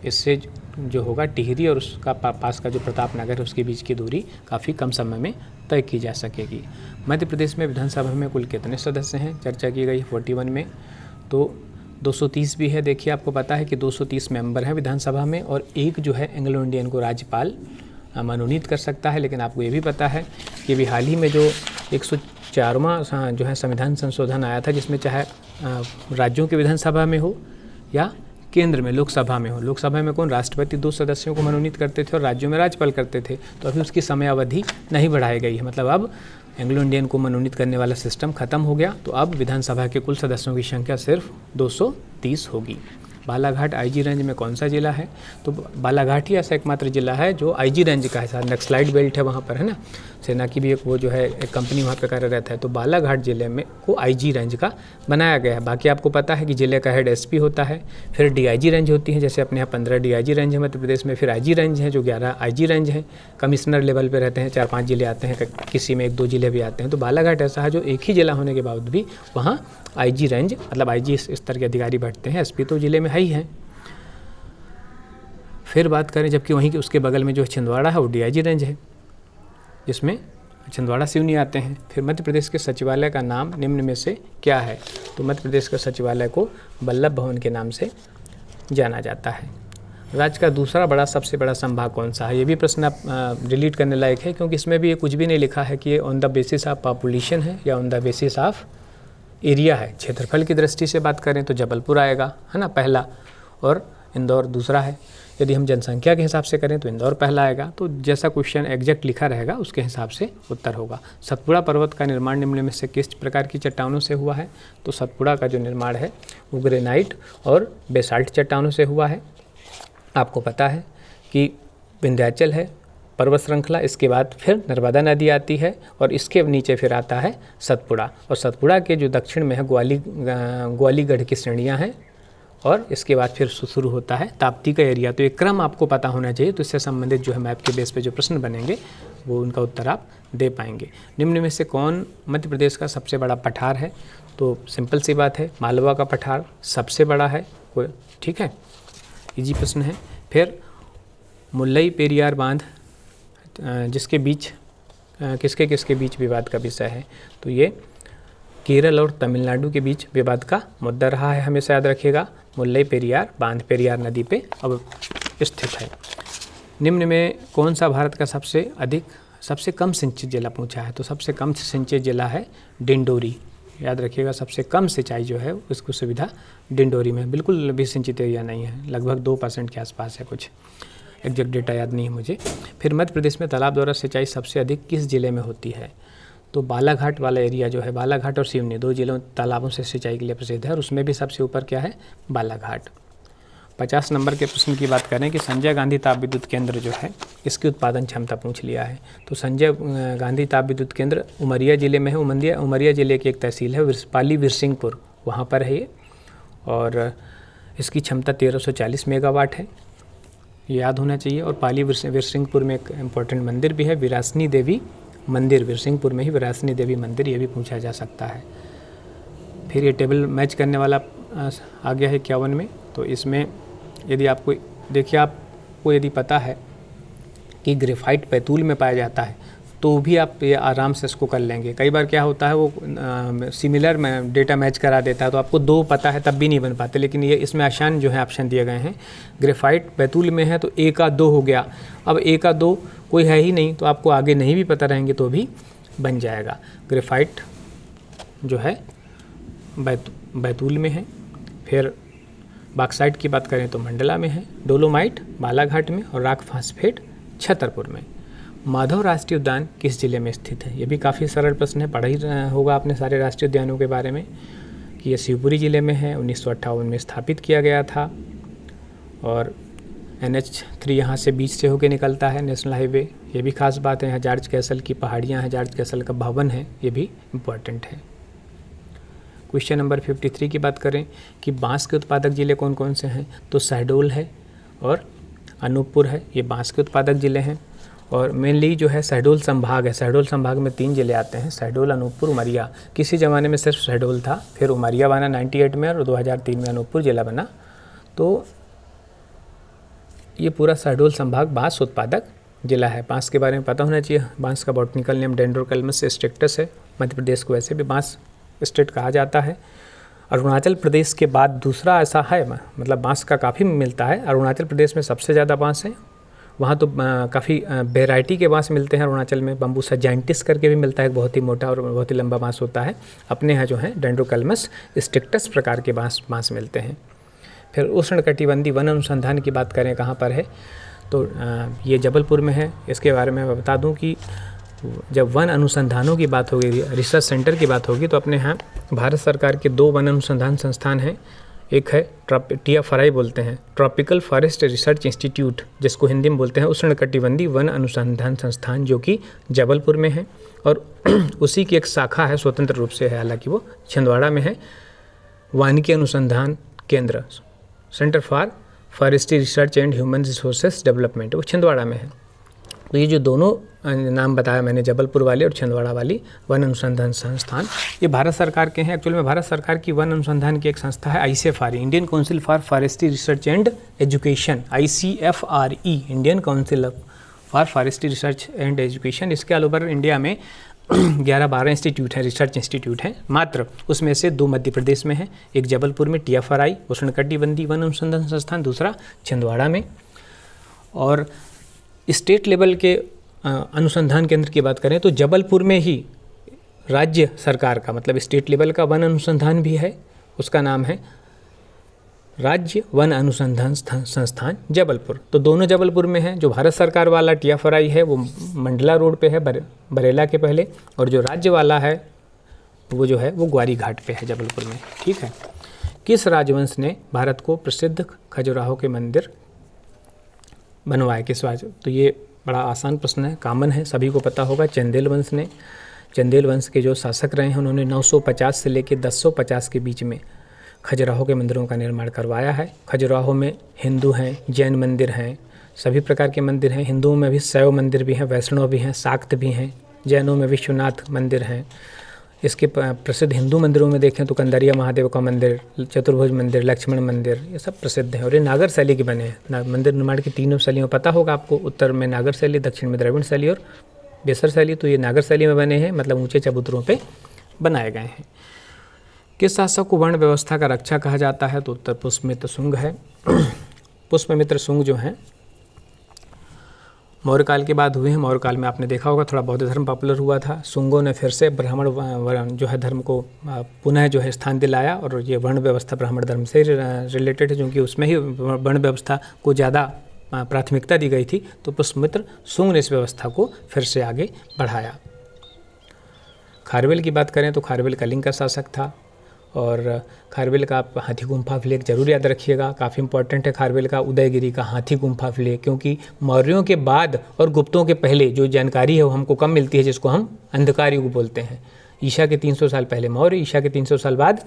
इससे जो होगा टिहरी और उसका पास का जो प्रताप नगर है उसके बीच की दूरी काफ़ी कम समय में तय की जा सकेगी। मध्य प्रदेश में विधानसभा में कुल कितने सदस्य हैं? चर्चा की गई 41 में, तो 230 भी है। देखिए आपको पता है कि 230 मेंबर हैं विधानसभा में, और एक जो है एंग्लो इंडियन को राज्यपाल मनोनीत कर सकता है। लेकिन आपको ये भी पता है कि अभी हाल ही में जो 104वां जो है संविधान संशोधन आया था, जिसमें चाहे राज्यों के विधानसभा में हो या केंद्र में लोकसभा में हो, लोकसभा में कौन राष्ट्रपति 2 सदस्यों को मनोनीत करते थे और राज्यों में राज्यपाल करते थे, तो अभी उसकी समयावधि नहीं बढ़ाई गई है। मतलब अब एंग्लो इंडियन को मनोनीत करने वाला सिस्टम खत्म हो गया। तो अब विधानसभा के कुल सदस्यों की संख्या सिर्फ 230 होगी। बालाघाट आईजी रेंज में कौन सा जिला है? तो बालाघाट ही ऐसा एकमात्र जिला है जो आईजी रेंज का है। साथ नक्सलाइट बेल्ट है वहाँ पर, है ना, सेना की भी एक वो जो है एक कंपनी वहाँ पर कार्यरत है। तो बालाघाट जिले में को आईजी रेंज का बनाया गया है। बाकी आपको पता है कि जिले का हेड एसपी होता है, फिर डीआईजी रेंज होती है, जैसे अपने यहाँ 15 डीआईजी रेंज है मध्य प्रदेश में, फिर आईजी रेंज है जो 11 आईजी रेंज हैं। कमिश्नर लेवल पर रहते हैं, 4-5 जिले आते हैं, किसी में 1-2 जिले भी आते हैं। तो बालाघाट ऐसा है जो एक ही जिला होने के बावजूद भी वहाँ आईजी रेंज मतलब आईजी स्तर के अधिकारी बैठते हैं, एसपी तो जिले में है ही है। फिर बात करें, जबकि वहीं के उसके बगल में जो छिंदवाड़ा है वो डीआईजी रेंज है, जिसमें छिंदवाड़ा सिवनी आते हैं। फिर मध्य प्रदेश के सचिवालय का नाम निम्न में से क्या है? तो मध्य प्रदेश का सचिवालय को वल्लभ भवन के नाम से जाना जाता है। राज्य का दूसरा बड़ा सबसे बड़ा संभाग कौन सा है? ये भी प्रश्न आप डिलीट करने लायक है, क्योंकि इसमें भी ये कुछ भी नहीं लिखा है कि ये on the basis of population है या on the basis of area है। क्षेत्रफल की दृष्टि से बात करें तो जबलपुर आएगा, है ना, पहला, और इंदौर दूसरा है। यदि हम जनसंख्या के हिसाब से करें तो इंदौर पहला आएगा। तो जैसा क्वेश्चन एग्जैक्ट लिखा रहेगा उसके हिसाब से उत्तर होगा। सतपुड़ा पर्वत का निर्माण निम्न में से किस प्रकार की चट्टानों से हुआ है? तो सतपुड़ा का जो निर्माण है वो ग्रेनाइट और बेसाल्ट चट्टानों से हुआ है। आपको पता है कि विंध्याचल है पर्वत श्रृंखला, इसके बाद फिर नर्मदा नदी आती है और इसके नीचे फिर आता है सतपुड़ा, और सतपुड़ा के जो दक्षिण में है ग्वालीगढ़ की श्रेणियाँ हैं, और इसके बाद फिर शुरू होता है ताप्ती का एरिया। तो ये क्रम आपको पता होना चाहिए, तो इससे संबंधित जो है मैप के बेस पे जो प्रश्न बनेंगे वो उनका उत्तर आप दे पाएंगे। निम्न में से कौन मध्य प्रदेश का सबसे बड़ा पठार है? तो सिंपल सी बात है, मालवा का पठार सबसे बड़ा है, ठीक है, इजी प्रश्न है। फिर मुल्लई पेरियार बांध जिसके बीच किसके किसके बीच विवाद का विषय है? तो ये केरल और तमिलनाडु के बीच विवाद का मुद्दा रहा है, हमेशा याद रखिएगा। मुल्लई पेरियार बांध पेरियार नदी पे अब स्थित है। निम्न में कौन सा भारत का सबसे कम सिंचित जिला पूछा है? तो सबसे कम सिंचित जिला है डिंडोरी, याद रखिएगा। सबसे कम सिंचाई जो है उसको सुविधा डिंडोरी में, बिल्कुल भी सिंचित एरिया नहीं है, लगभग 2% के आसपास है, कुछ एग्जैक्ट डेटा याद नहीं है मुझे। फिर मध्य प्रदेश में तालाब द्वारा सिंचाई सबसे अधिक किस जिले में होती है? तो बालाघाट वाला एरिया जो है, बालाघाट और सिवनी 2 जिलों तालाबों से सिंचाई के लिए प्रसिद्ध है, और उसमें भी सबसे ऊपर क्या है? बालाघाट। 50 नंबर के प्रश्न की बात करें कि संजय गांधी ताप विद्युत केंद्र जो है इसकी उत्पादन क्षमता पूछ लिया है। तो संजय गांधी ताप विद्युत केंद्र उमरिया ज़िले में है। उमरिया ज़िले की एक तहसील है पाली विरसिंहपुर, वहाँ पर है ये, और इसकी क्षमता 1340 मेगावाट है, ये याद होना चाहिए। और पाली विरसिंहपुर में एक इम्पॉर्टेंट मंदिर भी है, विरासनी देवी मंदिर, विरसिंहपुर में ही विरासनी देवी मंदिर, ये भी पूछा जा सकता है। फिर ये टेबल मैच करने वाला आ गया है 51 में। तो इसमें यदि आपको देखिए, आपको यदि पता है कि ग्रेफाइट बैतूल में पाया जाता है तो भी आप ये आराम से इसको कर लेंगे। कई बार क्या होता है वो सिमिलर में डेटा मैच करा देता है, तो आपको 2 पता है तब भी नहीं बन पाते, लेकिन ये इसमें आसान जो है ऑप्शन दिए गए हैं। ग्रेफाइट बैतूल में है तो 1 का 2 हो गया। अब 1 का 2 कोई है ही नहीं, तो आपको आगे नहीं भी पता रहेंगे तो भी बन जाएगा। ग्रेफाइट जो है बैतूल में है। फिर बॉक्साइट की बात करें तो मंडला में है, डोलोमाइट बालाघाट में, और रॉक फॉस्फेट छतरपुर में। माधव राष्ट्रीय उद्यान किस जिले में स्थित है? ये भी काफ़ी सरल प्रश्न है, पढ़ा ही होगा आपने सारे राष्ट्रीय उद्यानों के बारे में, कि ये शिवपुरी ज़िले में है, 1958 में स्थापित किया गया था, और NH3 यहाँ से बीच से होकर निकलता है, नेशनल हाईवे। ये भी खास बात है, यहाँ जॉर्ज कैसल की पहाड़ियाँ हैं, जॉर्ज कैसल का भवन है, ये भी इम्पॉर्टेंट है। क्वेश्चन नंबर 53 की बात करें कि बांस के उत्पादक ज़िले कौन कौन से हैं? तो शहडोल है और अनूपपुर है, ये बांस के उत्पादक ज़िले हैं। और मेनली जो है शहडोल संभाग है, शहडोल संभाग में 3 ज़िले आते हैं, शहडोल, अनूपपुर, उमरिया। किसी ज़माने में सिर्फ शहडोल था, फिर उमरिया बना 98 में, और 2003 में अनूपपुर ज़िला बना। तो ये पूरा शहडोल संभाग बांस उत्पादक ज़िला है। बांस के बारे में पता होना चाहिए। बांस का बॉटनिकल नेम डेंड्रोकल्मस स्ट्रिक्टस है। मध्य प्रदेश को वैसे भी बांस स्टेट कहा जाता है। अरुणाचल प्रदेश के बाद दूसरा ऐसा है, मतलब बांस का काफ़ी मिलता है। अरुणाचल प्रदेश में सबसे ज़्यादा बांस है, वहाँ तो काफ़ी वेराइटी के बांस मिलते हैं। अरुणाचल में बम्बूसा जाइंटिस करके भी मिलता है, बहुत ही मोटा और बहुत ही लंबा बांस होता है। अपने यहाँ जो है डेंड्रोकल्मस स्ट्रिक्टस प्रकार के बांस मिलते हैं। फिर उष्णकटिबंधीय वन अनुसंधान की बात करें कहाँ पर है, तो ये जबलपुर में है। इसके बारे में मैं बता दूं कि जब वन अनुसंधानों की बात होगी, रिसर्च सेंटर की बात होगी, तो अपने यहाँ भारत सरकार के 2 वन अनुसंधान संस्थान हैं। एक है TFRI बोलते हैं, ट्रॉपिकल फॉरेस्ट रिसर्च इंस्टीट्यूट, जिसको हिंदी में बोलते हैं उष्णकटिबंधीय वन अनुसंधान संस्थान, जो कि जबलपुर में है। और उसी की एक शाखा है, स्वतंत्र रूप से है, हालांकि वो छिंदवाड़ा में है, वानिकी अनुसंधान केंद्र, centre for forestry research and human resources development, वो छिंदवाड़ा में है। तो ये जो दोनों नाम बताया मैंने, जबलपुर वाली और छिंदवाड़ा वाली वन अनुसंधान संस्थान, ये भारत सरकार के हैं। एक्चुअल में भारत सरकार की वन अनुसंधान की एक संस्था है ICFRE, Indian council for forestry research and education, ICFRE, Indian council for forestry research and education. इसके ऑल ओवर इंडिया में 11-12 इंस्टीट्यूट हैं, रिसर्च इंस्टीट्यूट हैं मात्र, उसमें से 2 मध्य प्रदेश में हैं, एक जबलपुर में TFRI उष्णकटिबंधीय वन अनुसंधान संस्थान, दूसरा छिंदवाड़ा में। और स्टेट लेवल के अनुसंधान केंद्र की बात करें तो जबलपुर में ही राज्य सरकार का, मतलब स्टेट लेवल का वन अनुसंधान भी है, उसका नाम है राज्य वन अनुसंधान संस्थान जबलपुर। तो दोनों जबलपुर में हैं। जो भारत सरकार वाला TFRI है वो मंडला रोड पे है, बरेला के पहले, और जो राज्य वाला है वो जो है वो ग्वारी घाट पे है जबलपुर में, ठीक है। किस राजवंश ने भारत को प्रसिद्ध खजुराहो के मंदिर बनवाए, किस राज? तो ये बड़ा आसान प्रश्न है, कॉमन है, सभी को पता होगा। चंदेल वंश ने, चंदेल वंश के जो शासक रहे हैं उन्होंने 950 से लेकर 1050 के बीच में खजुराहो के मंदिरों का निर्माण करवाया है। खजुराहो में हिंदू हैं, जैन मंदिर हैं, सभी प्रकार के मंदिर हैं। हिंदुओं में भी शैव मंदिर भी हैं, वैष्णव भी हैं, शाक्त भी हैं। जैनों में विश्वनाथ मंदिर हैं। इसके प्रसिद्ध हिंदू मंदिरों में देखें तो कंदरिया महादेव का मंदिर, चतुर्भुज मंदिर, लक्ष्मण मंदिर, ये सब प्रसिद्ध हैं। और ये नागर शैली के बने हैं। मंदिर निर्माण की तीनों शैलियों पता होगा आपको, उत्तर में नागर शैली, दक्षिण में द्रविड़ शैली और बेसर शैली। तो ये नागर शैली में बने हैं, मतलब ऊंचे चबूतरों पे बनाए गए हैं। किस शासक को वर्ण व्यवस्था का रक्षा कहा जाता है? तो उत्तर पुष्पमित्र शुंग है। पुष्पमित्र शुंग जो हैं मौर्य काल के बाद हुए हैं। मौर्य काल में आपने देखा होगा थोड़ा बौद्ध धर्म पॉपुलर हुआ था। शुंगों ने फिर से ब्राह्मण जो है धर्म को पुनः जो है स्थान दिलाया, और ये वर्ण व्यवस्था ब्राह्मण धर्म से रिलेटेड है, क्योंकि उसमें ही वर्ण व्यवस्था को ज़्यादा प्राथमिकता दी गई थी। तो पुष्पमित्र शुंग ने इस व्यवस्था को फिर से आगे बढ़ाया। खारवेल की बात करें तो खारवेल कलिंग का शासक था, और खारवेल का आप हाथी गुम्फा फ्लेक जरूर याद रखिएगा, काफ़ी इंपॉर्टेंट है खारवेल का उदयगिरी का हाथी गुम्फा फ्लेक, क्योंकि मौर्यों के बाद और गुप्तों के पहले जो जानकारी है वो हमको कम मिलती है, जिसको हम अंधकार युग बोलते हैं। ईशा के 300 साल पहले मौर्य, ईशा के 300 साल बाद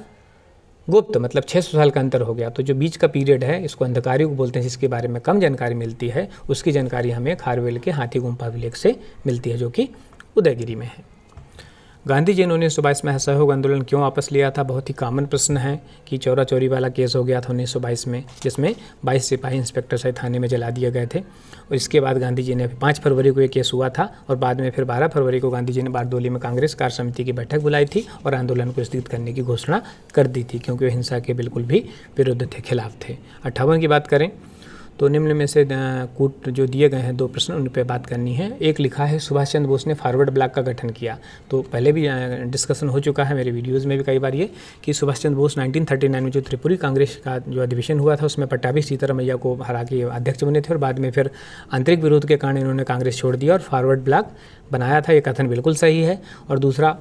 गुप्त, मतलब 600 साल का अंतर हो गया। तो जो बीच का पीरियड है इसको अंधकार युग बोलते हैं, जिसके बारे में कम जानकारी मिलती है। उसकी जानकारी हमें खारवेल के हाथी गुम्फा फ्लेक से मिलती है, जो कि उदयगिरी में है। गांधी जी ने 1922 में असहयोग आंदोलन क्यों वापस लिया था? बहुत ही कॉमन प्रश्न है कि चोरा चोरी वाला केस हो गया था 1922 में, जिसमें 22 सिपाही इंस्पेक्टर सहित थाने में जला दिए गए थे। और इसके बाद गांधी जी ने 5 फरवरी को ये केस हुआ था, और बाद में फिर 12 फरवरी को गांधी जी ने बारडोली में कांग्रेस कार्य समिति की बैठक बुलाई थी और आंदोलन को स्थगित करने की घोषणा कर दी थी, क्योंकि वे हिंसा के बिल्कुल भी विरुद्ध थे, खिलाफ थे। 58 की बात करें तो निम्न में से कूट जो दिए गए हैं 2 प्रश्न, उन पर बात करनी है। एक लिखा है सुभाष चंद्र बोस ने फॉरवर्ड ब्लॉक का गठन किया। तो पहले भी डिस्कशन हो चुका है मेरे वीडियोस में भी कई बार ये, कि सुभाष चंद्र बोस 1939 में जो त्रिपुरी कांग्रेस का जो अधिवेशन हुआ था उसमें पट्टाभी सीतारामैया को हरा के अध्यक्ष बने थे, और बाद में फिर आंतरिक विरोध के कारण इन्होंने कांग्रेस छोड़ दिया और फॉरवर्ड ब्लॉक बनाया था। ये कथन बिल्कुल सही है। और दूसरा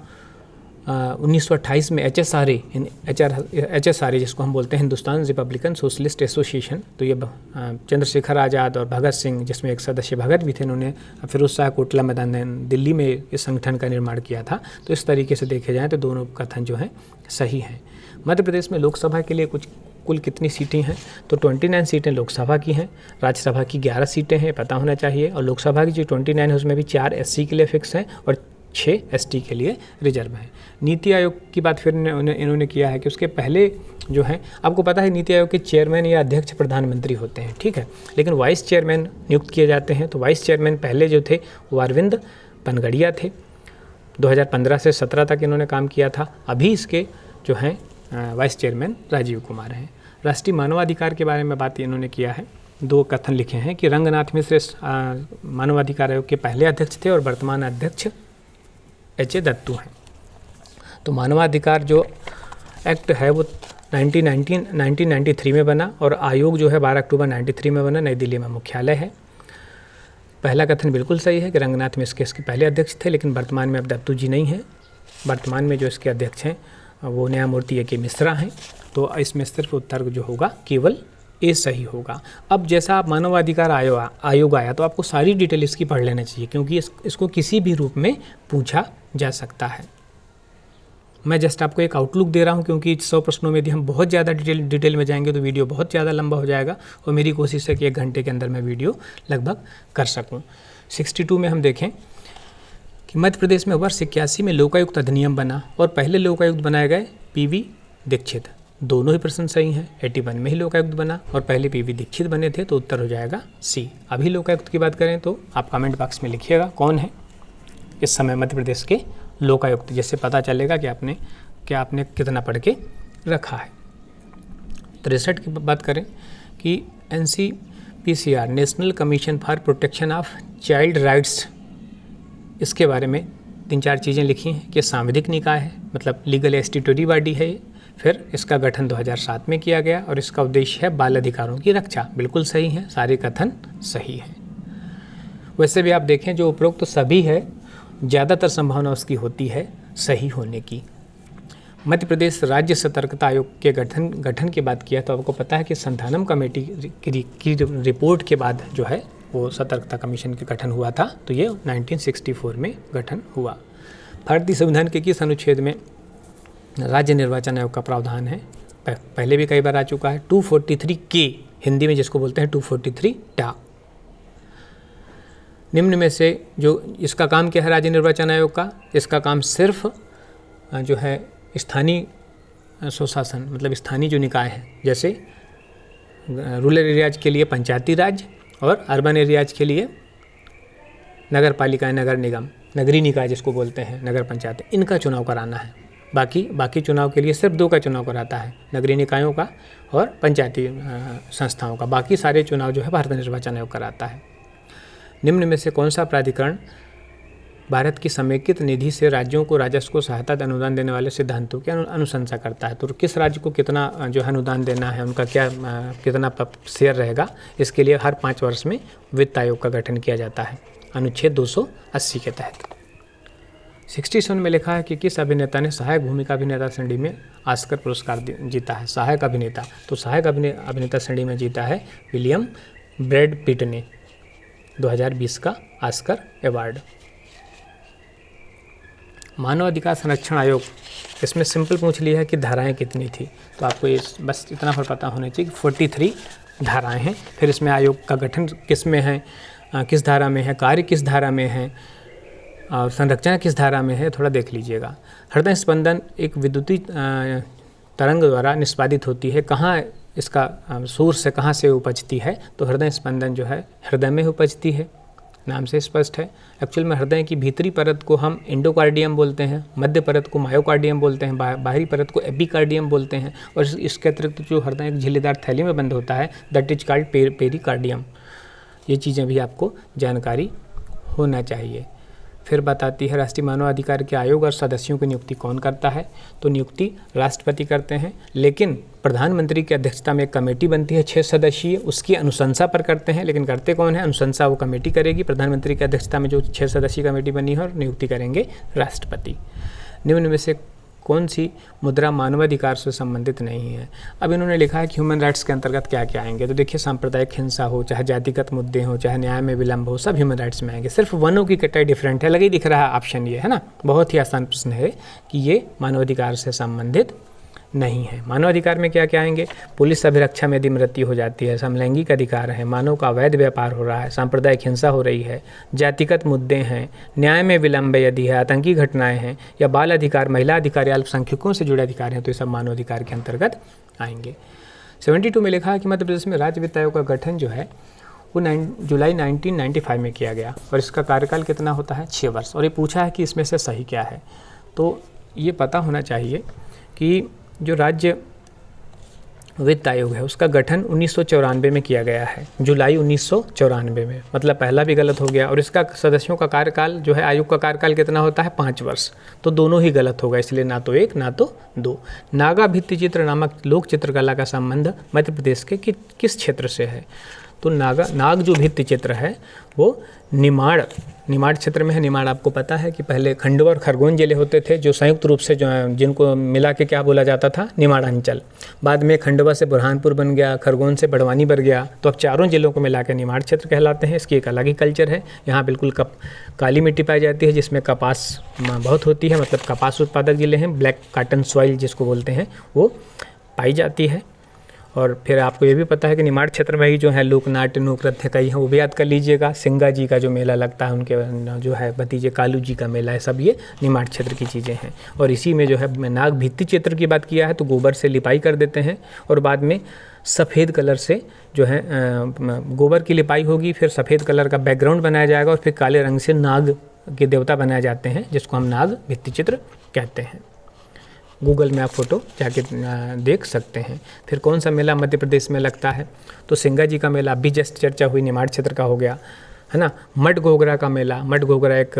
1928 में HSRA जिसको हम बोलते हैं हिंदुस्तान रिपब्लिकन सोशलिस्ट एसोसिएशन, तो ये चंद्रशेखर आज़ाद और भगत सिंह, जिसमें एक सदस्य भगत भी थे, इन्होंने फिरोज शाह कोटला मैदान दिल्ली में इस संगठन का निर्माण किया था। तो इस तरीके से देखे जाएँ तो दोनों कथन जो हैं सही हैं। मध्य प्रदेश में लोकसभा के लिए कुल कितनी सीटें हैं? तो 29 सीटें लोकसभा की हैं, राज्यसभा की 11 सीटें हैं, पता होना चाहिए। और लोकसभा की जो 29 है उसमें भी 4 SC के लिए फिक्स हैं और 6 ST के लिए रिजर्व है। नीति आयोग की बात फिर इन्होंने किया है कि उसके पहले जो है, आपको पता है नीति आयोग के चेयरमैन या अध्यक्ष प्रधानमंत्री होते हैं, ठीक है, लेकिन वाइस चेयरमैन नियुक्त किए जाते हैं। तो वाइस चेयरमैन पहले जो थे वो अरविंद पनगड़िया थे, 2015 से 17 तक इन्होंने काम किया था। अभी इसके जो हैं वाइस चेयरमैन राजीव कुमार हैं। राष्ट्रीय मानवाधिकार के बारे में बात इन्होंने किया है, 2 कथन लिखे हैं कि रंगनाथ मिश्र मानवाधिकार आयोग के पहले अध्यक्ष थे और वर्तमान अध्यक्ष HA दत्तू हैं। तो मानवाधिकार जो एक्ट है वो 1993 में बना, और आयोग जो है 12 अक्टूबर 93 में बना, नई दिल्ली में मुख्यालय है। पहला कथन बिल्कुल सही है कि रंगनाथ मिश्र इसके पहले अध्यक्ष थे, लेकिन वर्तमान में अब दत्तू जी नहीं हैं। वर्तमान में जो इसके अध्यक्ष हैं वो न्यायमूर्ति A.K. मिश्रा हैं। तो इसमें सिर्फ उत्तर जो होगा केवल A सही होगा। अब जैसा आप मानवाधिकार आयोग आया तो आपको सारी डिटेल इसकी पढ़ लेना चाहिए, क्योंकि इसको किसी भी रूप में पूछा जा सकता है। मैं जस्ट आपको एक आउटलुक दे रहा हूं, क्योंकि 100 प्रश्नों में यदि हम बहुत ज़्यादा डिटेल में जाएंगे तो वीडियो बहुत ज़्यादा लंबा हो जाएगा, और मेरी कोशिश है कि 1 घंटे के अंदर मैं वीडियो लगभग कर सकूं। 62 में हम देखें कि मध्य प्रदेश में वर्ष 81 में लोकायुक्त अधिनियम बना और पहले लोकायुक्त बनाए गए पीवी दीक्षित। दोनों ही प्रश्न सही हैं। 81 में ही लोकायुक्त बना और पहले पीवी दीक्षित बने थे, तो उत्तर हो जाएगा सी। अभी लोकायुक्त की बात करें तो आप कमेंट बॉक्स में लिखिएगा कौन है इस समय मध्य प्रदेश के लोकायुक्त, जिससे पता चलेगा कि आपने कितना पढ़ के रखा है। 63 की बात करें कि NCPCR national commission for protection of child rights, इसके बारे में 3-4 चीज़ें लिखी हैं कि सांविधिक निकाय है, मतलब लीगल स्टैट्यूटरी बॉडी है ये। फिर इसका गठन 2007 में किया गया और इसका उद्देश्य है बाल अधिकारों की रक्षा। बिल्कुल सही है, सारे कथन सही है। वैसे भी आप देखें जो उपरोक्त तो सभी है, ज़्यादातर संभावना उसकी होती है सही होने की। मध्य प्रदेश राज्य सतर्कता आयोग के गठन की बात किया तो आपको पता है कि संधानम कमेटी की रिपोर्ट के बाद जो है वो सतर्कता कमीशन का गठन हुआ था, तो ये 1964 में गठन हुआ। भारतीय संविधान के किस अनुच्छेद में राज्य निर्वाचन आयोग का प्रावधान है? पहले भी कई बार आ चुका है। 243 के, हिंदी में जिसको बोलते हैं 243 टा। निम्न में से जो इसका काम क्या है राज्य निर्वाचन आयोग का? इसका काम सिर्फ जो है स्थानीय स्वशासन, मतलब स्थानीय जो निकाय है, जैसे रूरल एरियाज के लिए पंचायती राज और अर्बन एरियाज के लिए नगर पालिकाएँ, नगर निगम, नगरीय निकाय जिसको बोलते हैं, नगर पंचायत, इनका चुनाव कराना है। बाकी चुनाव के लिए सिर्फ 2 का चुनाव कराता है, नगरीय निकायों का और पंचायती संस्थाओं का। बाकी सारे चुनाव जो है भारत निर्वाचन आयोग कराता है। निम्न में से कौन सा प्राधिकरण भारत की समेकित निधि से राज्यों को राजस्व को सहायता अनुदान देने वाले सिद्धांतों की अनुशंसा करता है? तो किस राज्य को कितना जो है अनुदान देना है, उनका कितना शेयर रहेगा, इसके लिए हर 5 वर्ष में वित्त आयोग का गठन किया जाता है, अनुच्छेद 280 के तहत। 67 में लिखा है कि किस अभिनेता ने सहायक भूमिका अभिनेता श्रेणी में ऑस्कर पुरस्कार जीता है? सहायक अभिनेता, तो सहायक अभिनेता श्रेणी में जीता है विलियम ब्रैड पिट ने 2020 का ऑस्कर अवार्ड। मानव अधिकार संरक्षण आयोग, इसमें सिंपल पूछ लिया है कि धाराएं कितनी थी, तो आपको ये बस इतना पर पता होना चाहिए कि 43 धाराएं हैं। फिर इसमें आयोग का गठन किस में है, किस धारा में है, कार्य किस धारा में है और संरचना किस धारा में है, थोड़ा देख लीजिएगा। हृदय स्पंदन एक विद्युतीय तरंग द्वारा निष्पादित होती है। कहाँ इसका सोर्स से कहाँ से उपजती है? तो हृदय स्पंदन जो है हृदय में उपजती है, नाम से स्पष्ट है। एक्चुअल में हृदय की भीतरी परत को हम एंडोकार्डियम बोलते हैं, मध्य परत को मायोकार्डियम बोलते हैं, बाहरी परत को एपिकार्डियम बोलते हैं, और इसके अतिरिक्त जो हृदय एक झिल्लीदार थैली में बंद होता है दैट इज कॉल्ड पेरिकार्डियम। ये चीज़ें भी आपको जानकारी होना चाहिए। फिर बताती है राष्ट्रीय मानव अधिकार के आयोग और सदस्यों की नियुक्ति कौन करता है? तो नियुक्ति राष्ट्रपति करते हैं, लेकिन प्रधानमंत्री की अध्यक्षता में एक कमेटी बनती है 6 सदस्यीय, उसकी अनुशंसा पर करते हैं। लेकिन करते कौन है? अनुशंसा वो कमेटी करेगी, प्रधानमंत्री की अध्यक्षता में जो 6 सदस्यीय कमेटी बनी है, और नियुक्ति करेंगे राष्ट्रपति। निम्न में से कौन सी मुद्रा मानवाधिकार से संबंधित नहीं है? अब इन्होंने लिखा है कि ह्यूमन राइट्स के अंतर्गत क्या क्या आएंगे। तो देखिए, सांप्रदायिक हिंसा हो, चाहे जातिगत मुद्दे हो, चाहे न्याय में विलंब हो, सब ह्यूमन राइट्स में आएंगे। सिर्फ वनों की कटाई डिफरेंट है, लगे दिख रहा है ऑप्शन ये, है ना। बहुत ही आसान प्रश्न है कि ये मानवाधिकार से संबंधित नहीं है। मानवाधिकार में क्या क्या आएंगे? पुलिस अभिरक्षा में यदि मृत्यु हो जाती है, समलैंगिक अधिकार है, मानव का अवैध व्यापार हो रहा है, सांप्रदायिक हिंसा हो रही है, जातिगत मुद्दे हैं, न्याय में विलंब यदि है, आतंकी घटनाएं हैं, या बाल अधिकार, महिला अधिकार या अल्पसंख्यकों से जुड़े अधिकार हैं, तो ये सब मानवाधिकार के अंतर्गत आएंगे। 72 में लिखा है कि मध्य प्रदेश में राज्य वित्त आयोग का गठन जो है वो जुलाई 1995 में किया गया, और इसका कार्यकाल कितना होता है? 6 वर्ष। और ये पूछा है कि इसमें से सही क्या है, तो ये पता होना चाहिए कि जो राज्य वित्त आयोग है उसका गठन 1994 में किया गया है, जुलाई 1994 में। मतलब पहला भी गलत हो गया, और इसका सदस्यों का कार्यकाल जो है, आयोग का कार्यकाल कितना होता है? 5 वर्ष। तो दोनों ही गलत होगा, इसलिए ना तो 1 ना तो 2। नागा भित्ति चित्र नामक लोक चित्रकला का संबंध मध्य प्रदेश के किस क्षेत्र से है? तो नाग जो भित्ति चित्र है वो निमाड़ क्षेत्र में है। निमाड़ आपको पता है कि पहले खंडवा और खरगोन जिले होते थे, जो संयुक्त रूप से जो है जिनको मिला के क्या बोला जाता था? निमाड़ांचल। बाद में खंडवा से बुरहानपुर बन गया, खरगोन से बड़वानी बन गया, तो अब चारों जिलों को मिला के निमाड़ क्षेत्र कहलाते हैं। इसकी एक अलग ही कल्चर है। यहाँ बिल्कुल काली मिट्टी पाई जाती है, जिसमें कपास बहुत होती है, मतलब कपास उत्पादक जिले हैं। ब्लैक कॉटन सॉइल जिसको बोलते हैं वो पाई जाती है। और फिर आपको ये भी पता है कि निमाड़ क्षेत्र में ही जो है लोक नाट्य लोक नृत्य कई हैं, वो भी याद कर लीजिएगा। सिंगा जी का जो मेला लगता है, उनके जो है भतीजे कालू जी का मेला है, सब ये निमाड़ क्षेत्र की चीज़ें हैं। और इसी में जो है नाग भित्ति चित्र की बात किया है तो गोबर से लिपाई कर देते हैं और बाद में सफ़ेद कलर से जो है गोबर की लिपाई होगी, फिर सफ़ेद कलर का बैकग्राउंड बनाया जाएगा और फिर काले रंग से नाग के देवता बनाए जाते हैं, जिसको हम नाग भित्ति चित्र कहते हैं। गूगल में आप फ़ोटो जाके देख सकते हैं। फिर कौन सा मेला मध्य प्रदेश में लगता है, तो सिंगा जी का मेला अभी जस्ट चर्चा हुई, निमाड़ क्षेत्र का हो गया है ना। मड घोगरा का मेला, मड घोगरा एक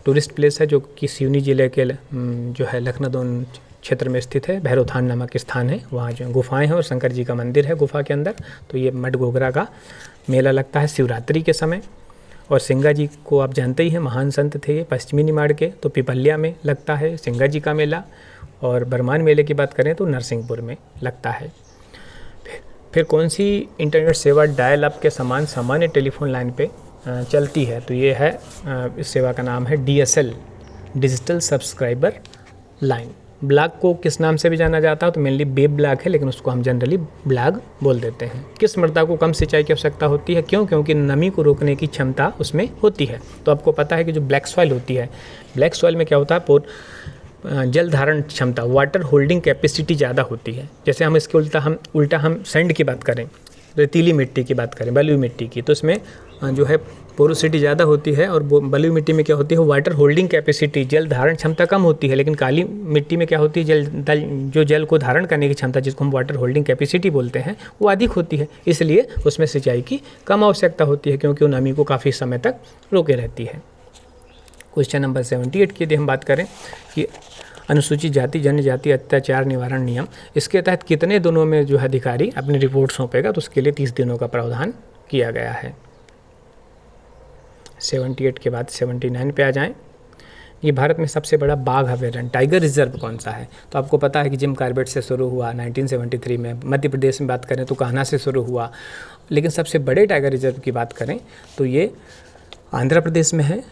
टूरिस्ट प्लेस है जो कि सिवनी जिले के जो है लखनऊ क्षेत्र में स्थित है। भैरवथान नामक स्थान है, वहाँ जो गुफाएं हैं और शंकर जी का मंदिर है गुफा के अंदर। तो ये मड घोगरा का मेला लगता है शिवरात्रि के समय। और सिंगा जी को आप जानते ही हैं, महान संत थे ये, पश्चिमी निमाड़ के। तो पिपलिया में लगता है सिंगा जी का मेला। और बरमान मेले की बात करें तो नरसिंहपुर में लगता है। फिर कौन सी इंटरनेट सेवा डायल अप के समान सामान्य टेलीफोन लाइन पे चलती है, तो ये है इस सेवा का नाम है DSL, digital subscriber line. Blog को किस नाम से भी जाना जाता है, तो मेनली बेब ब्लॉग है, लेकिन उसको हम जनरली ब्लॉग बोल देते हैं। किस मृदा को कम सिंचाई की आवश्यकता होती है, क्यों? क्योंकि नमी को रोकने की क्षमता उसमें होती है। तो आपको पता है कि जो ब्लैक सॉइल होती है, ब्लैक सॉइल में क्या होता है, जल धारण क्षमता, वाटर होल्डिंग कैपेसिटी ज़्यादा होती है। जैसे हम इसके उल्टा हम सैंड की बात करें, रेतीली मिट्टी की बात करें, बलुई मिट्टी की, तो इसमें जो है पोरोसिटी ज़्यादा होती है। और बलुई मिट्टी में क्या होती है, वाटर होल्डिंग कैपेसिटी, जल धारण क्षमता कम होती है। लेकिन काली मिट्टी में क्या होती है, जो जल को धारण करने की क्षमता, जिसको हम वाटर होल्डिंग कैपेसिटी बोलते हैं, वो अधिक होती है। इसलिए उसमें सिंचाई की कम आवश्यकता होती है, क्योंकि वो नमी को काफ़ी समय तक रोके रहती है। क्वेश्चन नंबर 78 की यदि हम बात करें कि अनुसूचित जाति जनजाति अत्याचार निवारण नियम, इसके तहत कितने दिनों में जो है अधिकारी अपनी रिपोर्ट सौंपेगा, तो उसके लिए 30 दिनों का प्रावधान किया गया है। 78 के बाद 79 पे आ जाएं। ये भारत में सबसे बड़ा बाघ अभयारण्य, टाइगर रिजर्व कौन सा है, तो आपको पता है कि जिम कॉर्बेट से शुरू हुआ 1973 में। मध्य प्रदेश में बात करें तो कान्हा से शुरू हुआ। लेकिन सबसे बड़े टाइगर रिजर्व की बात करें तो ये आंध्र प्रदेश में है,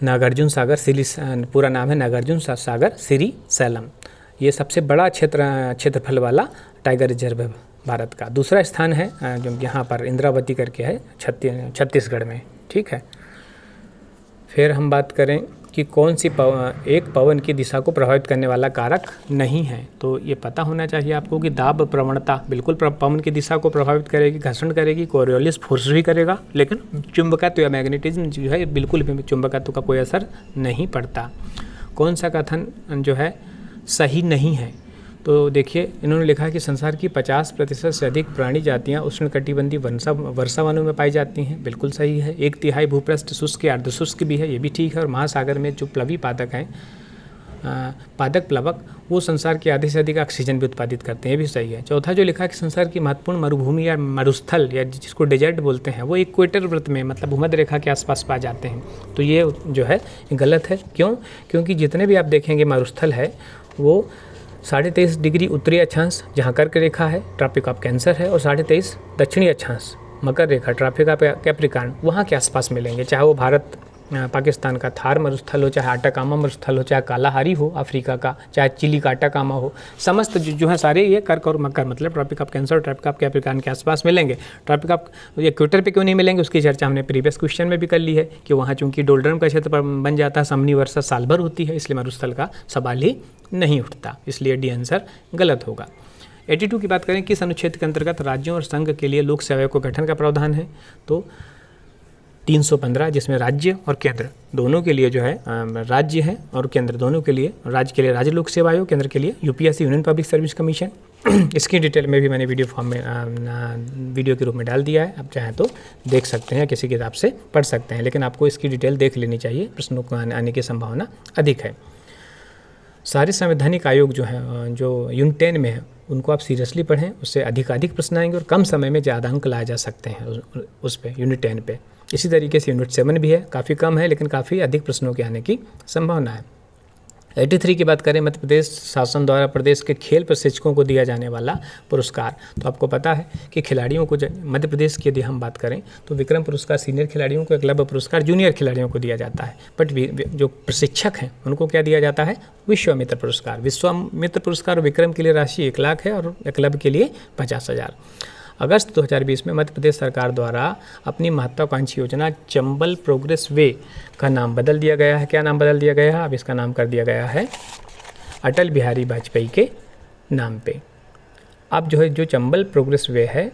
नागार्जुन सागर पूरा नाम है नागार्जुन सागर श्री सैलम। ये सबसे बड़ा क्षेत्रफल वाला टाइगर रिजर्व है भारत का। दूसरा स्थान है जो यहाँ पर इंद्रावती करके है छत्तीसगढ़ में, ठीक है। फिर हम बात करें कि कौन सी एक पवन की दिशा को प्रभावित करने वाला कारक नहीं है, तो ये पता होना चाहिए आपको कि दाब प्रवणता बिल्कुल पवन की दिशा को प्रभावित करेगी, घर्षण करेगी, कोरियोलिस फोर्स भी करेगा, लेकिन चुंबकत्व या मैग्नेटिज्म जो है बिल्कुल भी चुंबकत्व का कोई असर नहीं पड़ता। कौन सा कथन जो है सही नहीं है, तो देखिए इन्होंने लिखा है कि संसार की 50% से अधिक प्राणी जातियाँ उष्णकटिबंधीय वर्षा वनों में पाई जाती हैं, बिल्कुल सही है। 1/3 भूपृष्ठ शुष्क या अर्धशुष्क भी है, ये भी ठीक है। और महासागर में जो प्लवी पादक हैं, पादक प्लवक, वो संसार के आधे से अधिक ऑक्सीजन भी उत्पादित करते हैं, ये भी सही है। चौथा जो लिखा है कि संसार की महत्वपूर्ण मरुभूमि या मरुस्थल या जिसको डेजर्ट बोलते हैं, वो इक्वेटर वृत्त में मतलब भूमध्य रेखा के आसपास पाए जाते हैं, तो ये जो है गलत है। क्यों? क्योंकि जितने भी आप देखेंगे मरुस्थल है वो 23.5 डिग्री उत्तरी अक्षांश जहाँ कर्क रेखा है, ट्रॉपिक ऑफ कैंसर है, और 23.5 दक्षिणी अक्षांश मकर रेखा, ट्रॉपिक ऑफ कैप्रिकॉर्न, वहाँ के आसपास मिलेंगे। चाहे वो भारत पाकिस्तान का थार मरुस्थल हो, चाहे आटाकामा मरुस्थल हो, चाहे कालाहारी हो अफ्रीका का, चाहे चिली का आटाकामा हो, समस्त जो है सारे ये कर्क और मकर मतलब ट्रॉपिक ऑफ कैंसर और ट्रॉपिक ऑफ कैप्रिकॉर्न के आसपास मिलेंगे। ट्रॉपिक ऑफ इक्वेटर पे क्यों नहीं मिलेंगे, उसकी चर्चा हमने प्रीवियस क्वेश्चन में भी कर ली है कि वहाँ चूंकि डोल्ड्रम का क्षेत्र बन जाता है, समनी वर्षा साल भर होती है, इसलिए मरुस्थल का सवाल ही नहीं उठता, इसलिए डी आंसर गलत होगा। 82 की बात करें, किस अनुच्छेद के अंतर्गत राज्यों और संघ के लिए लोक सेवक गठन का प्रावधान है, तो 315, जिसमें राज्य और केंद्र दोनों के लिए जो है राज्य है और केंद्र दोनों के लिए, राज्य के लिए राज्य लोक सेवा आयोग, केंद्र के लिए UPSC union public service commission. इसकी डिटेल में भी मैंने वीडियो फॉर्म में वीडियो के रूप में डाल दिया है, आप चाहें तो देख सकते हैं, किसी किताब से पढ़ सकते हैं, लेकिन आपको इसकी डिटेल देख लेनी चाहिए, प्रश्नों को आने की संभावना अधिक है। सारे संवैधानिक आयोग जो हैं जो यूनिट 10 में है उनको आप सीरियसली पढ़ें, उससे अधिक प्रश्न आएंगे और कम समय में ज़्यादा अंक लाए जा सकते हैं उस पे यूनिट 10 पे। इसी तरीके से यूनिट 7 भी है, काफ़ी कम है लेकिन काफ़ी अधिक प्रश्नों के आने की संभावना है। 83 की बात करें, मध्य प्रदेश शासन द्वारा प्रदेश के खेल प्रशिक्षकों को दिया जाने वाला पुरस्कार। तो आपको पता है कि खिलाड़ियों को मध्य प्रदेश की यदि हम बात करें तो विक्रम पुरस्कार सीनियर खिलाड़ियों को, एकलव्य पुरस्कार जूनियर खिलाड़ियों को दिया जाता है। बट जो प्रशिक्षक हैं उनको क्या दिया जाता है? विश्वामित्र पुरस्कार। विश्वामित्र पुरस्कार विक्रम के लिए राशि 1 लाख है और एकलव्य के लिए 50,000। अगस्त 2020 में मध्य प्रदेश सरकार द्वारा अपनी महत्वाकांक्षी योजना चंबल प्रोग्रेस वे का नाम बदल दिया गया है। क्या नाम बदल दिया गया है? अब इसका नाम कर दिया गया है अटल बिहारी वाजपेयी के नाम पे। अब जो चंबल प्रोग्रेस वे है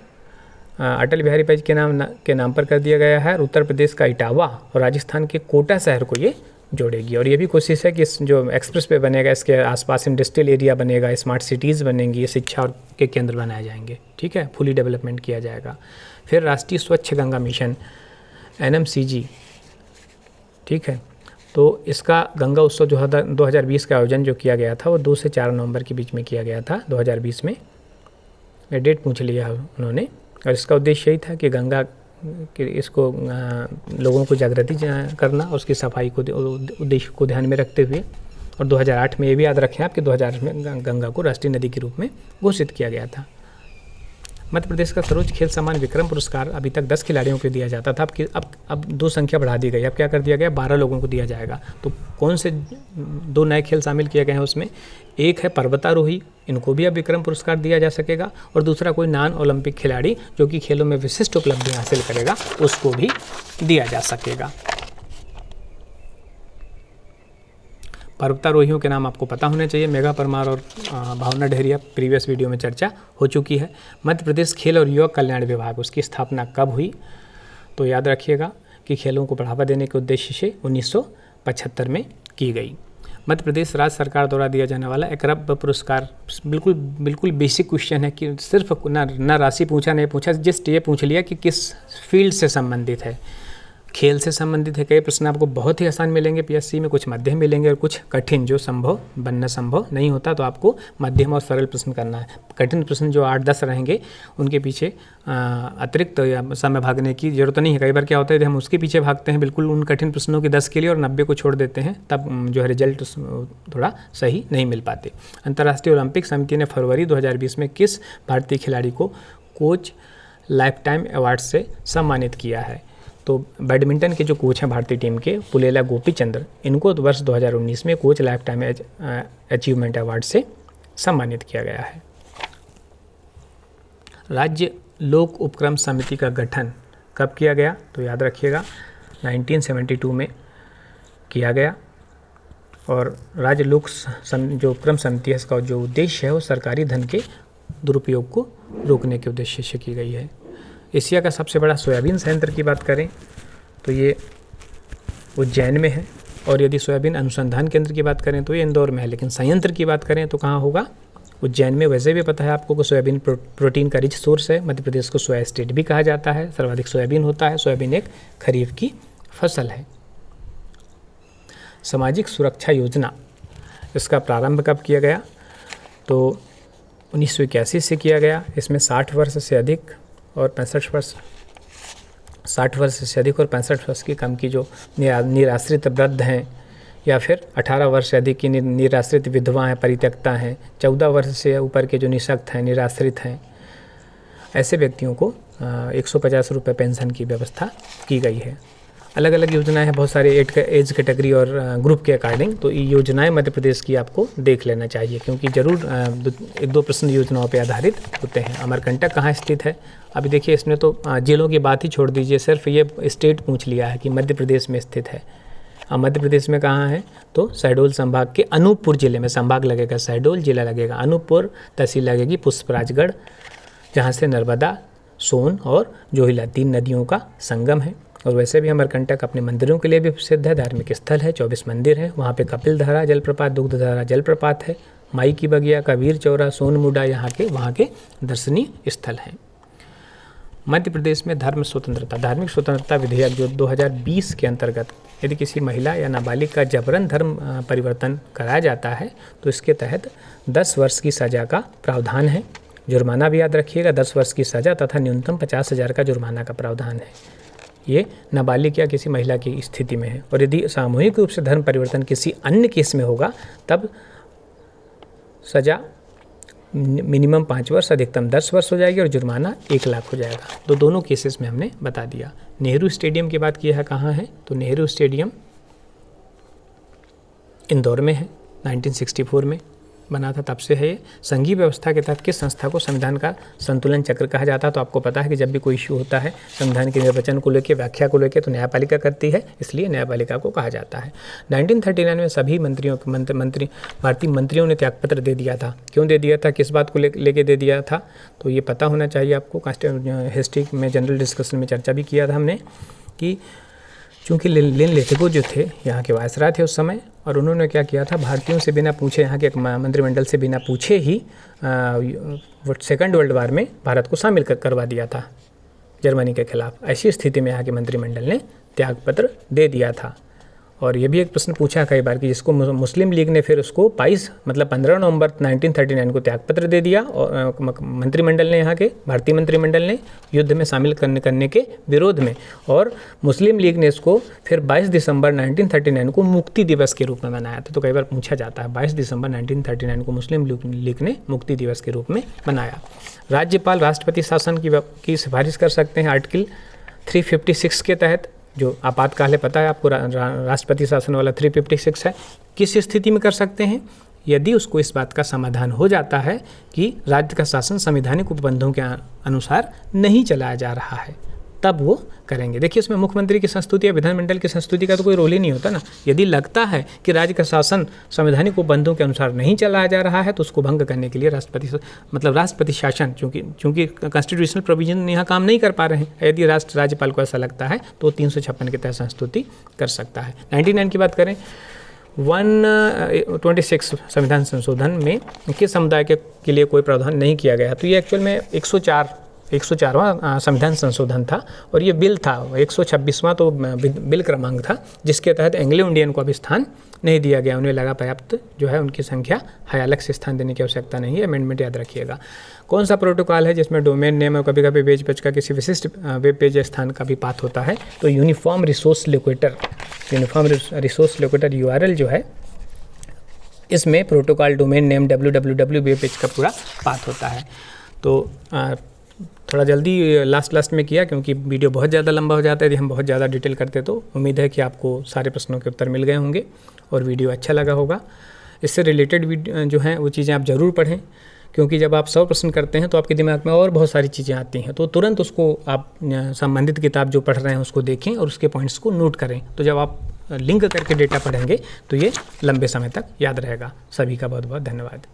अटल बिहारी वाजपेयी के नाम पर कर दिया गया है और उत्तर प्रदेश का इटावा और राजस्थान के कोटा शहर को ये जोड़ेगी। और ये भी कोशिश है कि इस जो एक्सप्रेस वे बनेगा इसके आसपास इंडस्ट्रियल एरिया बनेगा, स्मार्ट सिटीज़ बनेंगी, शिक्षा के केंद्र बनाए जाएंगे। ठीक है, फुली डेवलपमेंट किया जाएगा। फिर राष्ट्रीय स्वच्छ गंगा मिशन NMCG, ठीक है, तो इसका गंगा उत्सव जो 2020 का आयोजन जो किया गया था वो 2 से 4 नवंबर के बीच में किया गया था 2020 में। ये डेट पूछ लिया उन्होंने और इसका उद्देश्य यही था कि गंगा कि इसको लोगों को जागृति करना और उसकी सफाई को उद्देश्य को ध्यान में रखते हुए। और 2008 में ये भी याद रखें आप कि 2008 में गंगा को राष्ट्रीय नदी के रूप में घोषित किया गया था। मध्य प्रदेश का सर्वोच्च खेल सम्मान विक्रम पुरस्कार अभी तक 10 खिलाड़ियों को दिया जाता था। अब 2 संख्या बढ़ा दी गई। अब क्या कर दिया गया? 12 लोगों को दिया जाएगा। तो कौन से 2 नए खेल शामिल किए गए हैं उसमें? एक है पर्वतारोही, इनको भी अब विक्रम पुरस्कार दिया जा सकेगा। और दूसरा कोई नॉन ओलंपिक खिलाड़ी जो कि खेलों में विशिष्ट उपलब्धि हासिल करेगा उसको भी दिया जा सकेगा। पर्वतारोहियों के नाम आपको पता होने चाहिए। मेघा परमार और भावना डेहरिया, प्रीवियस वीडियो में चर्चा हो चुकी है। मध्य प्रदेश खेल और युवा कल्याण विभाग, उसकी स्थापना कब हुई? तो याद रखिएगा कि खेलों को बढ़ावा देने के उद्देश्य से 1975 में की गई। मध्य प्रदेश राज्य सरकार द्वारा दिया जाने वाला एकलव्य पुरस्कार, बिल्कुल बेसिक क्वेश्चन है कि सिर्फ ना राशि पूछा नहीं पूछा, जस्ट ये पूछ लिया कि किस फील्ड से संबंधित है। खेल से संबंधित है। कई प्रश्न आपको बहुत ही आसान मिलेंगे PSC में, कुछ मध्यम मिलेंगे और कुछ कठिन जो बनना संभव नहीं होता। तो आपको मध्यम और सरल प्रश्न करना है। कठिन प्रश्न जो 8-10 रहेंगे उनके पीछे अतिरिक्त समय भागने की जरूरत नहीं है। कई बार क्या होता है हम उसके पीछे भागते हैं बिल्कुल उन कठिन प्रश्नों के 10 के लिए और 90 को छोड़ देते हैं, तब जो है रिजल्ट थोड़ा सही नहीं मिल पाते। अंतर्राष्ट्रीय ओलंपिक समिति ने फरवरी 2020 में किस भारतीय खिलाड़ी को कोच लाइफ टाइम अवार्ड से सम्मानित किया है? तो बैडमिंटन के जो कोच हैं भारतीय टीम के पुलेला गोपीचंद्र, इनको वर्ष 2019 में coach life time achievement award से सम्मानित किया गया है। राज्य लोक उपक्रम समिति का गठन कब किया गया? तो याद रखिएगा 1972 में किया गया। और राज्य लोक जो उपक्रम समिति है इसका जो उद्देश्य है वो सरकारी धन के दुरुपयोग को रोकने के उद्देश्य से की गई है। एशिया का सबसे बड़ा सोयाबीन संयंत्र की बात करें तो ये उज्जैन में है। और यदि सोयाबीन अनुसंधान केंद्र की बात करें तो ये इंदौर में है। लेकिन संयंत्र की बात करें तो कहाँ होगा? उज्जैन में। वैसे भी पता है आपको कि सोयाबीन प्रोटीन का रिच सोर्स है। मध्य प्रदेश को सोया स्टेट भी कहा जाता है, सर्वाधिक सोयाबीन होता है। सोयाबीन एक खरीफ की फसल है। सामाजिक सुरक्षा योजना, इसका प्रारंभ कब किया गया? तो 1981 से किया गया। इसमें 60 वर्ष से अधिक और 65 वर्ष 60 वर्ष से अधिक और 65 वर्ष की कम की जो निराश्रित वृद्ध हैं या फिर 18 वर्ष से अधिक की निराश्रित विधवा हैं, परित्यक्ता हैं, 14 वर्ष से ऊपर के जो निःशक्त हैं, निराश्रित हैं, ऐसे व्यक्तियों को 150 रुपये पेंशन की व्यवस्था की गई है। अलग अलग योजनाएं हैं, बहुत सारे एज कैटेगरी और ग्रुप के अकॉर्डिंग। तो ये योजनाएं मध्य प्रदेश की आपको देख लेना चाहिए क्योंकि ज़रूर 1-2 प्रश्न योजनाओं पर आधारित होते हैं। अमरकंटक कहाँ स्थित है? अभी देखिए इसमें तो जिलों की बात ही छोड़ दीजिए, सिर्फ ये स्टेट पूछ लिया है कि मध्य प्रदेश में स्थित है। मध्य प्रदेश में कहाँ है? तो शहडोल संभाग के अनूपपुर जिले में। संभाग लगेगा शहडोल, जिला लगेगा अनूपपुर, तहसील लगेगी पुष्पराजगढ़, जहाँ से नर्मदा, सोन और जोहिला 3 नदियों का संगम है। और वैसे भी अमरकंटक अपने मंदिरों के लिए भी प्रसिद्ध है। धार्मिक स्थल है, 24 मंदिर हैं। वहाँ पे कपिलधारा जलप्रपात, दुग्धधारा जलप्रपात है, माई की बगिया, कबीर चौरा, सोनमुडा वहाँ के दर्शनीय स्थल हैं। मध्य प्रदेश में धार्मिक स्वतंत्रता विधेयक जो 2020 के अंतर्गत यदि किसी महिला या नाबालिग का जबरन धर्म परिवर्तन कराया जाता है तो इसके तहत 10 वर्ष की सज़ा का प्रावधान है। जुर्माना भी याद रखिएगा, 10 वर्ष की सज़ा तथा न्यूनतम 50,000 का जुर्माना का प्रावधान है। ये नाबालिग या किसी महिला की स्थिति में है। और यदि सामूहिक रूप से धर्म परिवर्तन किसी अन्य केस में होगा तब सज़ा मिनिमम 5 वर्ष अधिकतम 10 वर्ष हो जाएगी और जुर्माना 1 लाख हो जाएगा। तो दोनों केसेस में हमने बता दिया। नेहरू स्टेडियम की बात की है, कहाँ है? तो नेहरू स्टेडियम इंदौर में है, 1964 में बना था, तब से है ये। संघीय व्यवस्था के तहत किस संस्था को संविधान का संतुलन चक्र कहा जाता है? तो आपको पता है कि जब भी कोई इश्यू होता है संविधान के निर्वचन को लेकर, व्याख्या को लेकर, तो न्यायपालिका करती है, इसलिए न्यायपालिका को कहा जाता है। 1939 में सभी भारतीय मंत्रियों ने त्यागपत्र दे दिया था। क्यों दे दिया था, किस बात को लेके दे दिया था? तो ये पता होना चाहिए आपको। हिस्ट्री में जनरल डिस्कशन में चर्चा भी किया था हमने कि चूँकि लिन लेथगो जो थे यहाँ के वायसराय थे उस समय, और उन्होंने क्या किया था, भारतीयों से बिना पूछे, यहाँ के मंत्रिमंडल से बिना पूछे ही सेकंड वर्ल्ड वार में भारत को शामिल करवा दिया था जर्मनी के खिलाफ। ऐसी स्थिति में यहाँ के मंत्रिमंडल ने त्यागपत्र दे दिया था। और ये भी एक प्रश्न पूछा कई बार कि जिसको मुस्लिम लीग ने फिर उसको 15 नवंबर 1939 को त्यागपत्र दे दिया, और मंत्रिमंडल ने, यहाँ के भारतीय मंत्रिमंडल ने युद्ध में शामिल करने के विरोध में, और मुस्लिम लीग ने इसको फिर 22 दिसंबर 1939 को मुक्ति दिवस के रूप में मनाया था। तो कई बार पूछा जाता है, 22 दिसंबर 1939 को मुस्लिम लीग ने मुक्ति दिवस के रूप में मनाया। राज्यपाल राष्ट्रपति शासन की सिफारिश कर सकते हैं आर्टिकल 356 के तहत, जो आपातकाल है, पता है आपको, राष्ट्रपति शासन वाला 356 है। किस स्थिति में कर सकते हैं? यदि उसको इस बात का समाधान हो जाता है कि राज्य का शासन संवैधानिक उपबंधों के अनुसार नहीं चलाया जा रहा है, तब वो करेंगे। देखिए, इसमें मुख्यमंत्री की संस्तुति या विधानमंडल की संस्तुति का तो कोई रोल ही नहीं होता ना। यदि लगता है कि राज्य का शासन संवैधानिक उपबंधों के अनुसार नहीं चलाया जा रहा है, तो उसको भंग करने के लिए राष्ट्रपति शासन, चूँकि कॉन्स्टिट्यूशनल प्रोविजन यहाँ काम नहीं कर पा रहे हैं, यदि राज्यपाल को ऐसा लगता है तो 356 के तहत संस्तुति कर सकता है। 99 की बात करें, 126 संविधान संशोधन में किस समुदाय के लिए कोई प्रावधान नहीं किया गया? तो ये एक्चुअल में 104वां संविधान संशोधन था, और ये बिल था 126वां, तो बिल क्रमांक था, जिसके तहत एंग्लो इंडियन को अभी स्थान नहीं दिया गया। उन्हें लगा पर्याप्त जो है उनकी संख्या है, अलग से स्थान देने की आवश्यकता नहीं है। अमेंडमेंट याद रखिएगा। कौन सा प्रोटोकॉल है जिसमें डोमेन नेम और कभी कभी वेब पेज का किसी विशिष्ट वेब पेज स्थान का भी पाथ होता है? तो यूनिफॉर्म रिसोर्स लोकेटर URL जो है, इसमें protocol domain name www web page का पूरा पाथ होता है। तो थोड़ा जल्दी लास्ट में किया, क्योंकि वीडियो बहुत ज़्यादा लंबा हो जाता है यदि हम बहुत ज़्यादा डिटेल करते। तो उम्मीद है कि आपको सारे प्रश्नों के उत्तर मिल गए होंगे और वीडियो अच्छा लगा होगा। इससे रिलेटेड जो हैं वो चीज़ें आप ज़रूर पढ़ें, क्योंकि जब आप 100 प्रश्न करते हैं तो आपके दिमाग में और बहुत सारी चीज़ें आती हैं, तो तुरंत उसको आप संबंधित किताब जो पढ़ रहे हैं उसको देखें और उसके पॉइंट्स को नोट करें। तो जब आप लिंक करके डेटा पढ़ेंगे तो ये लंबे समय तक याद रहेगा। सभी का बहुत बहुत धन्यवाद।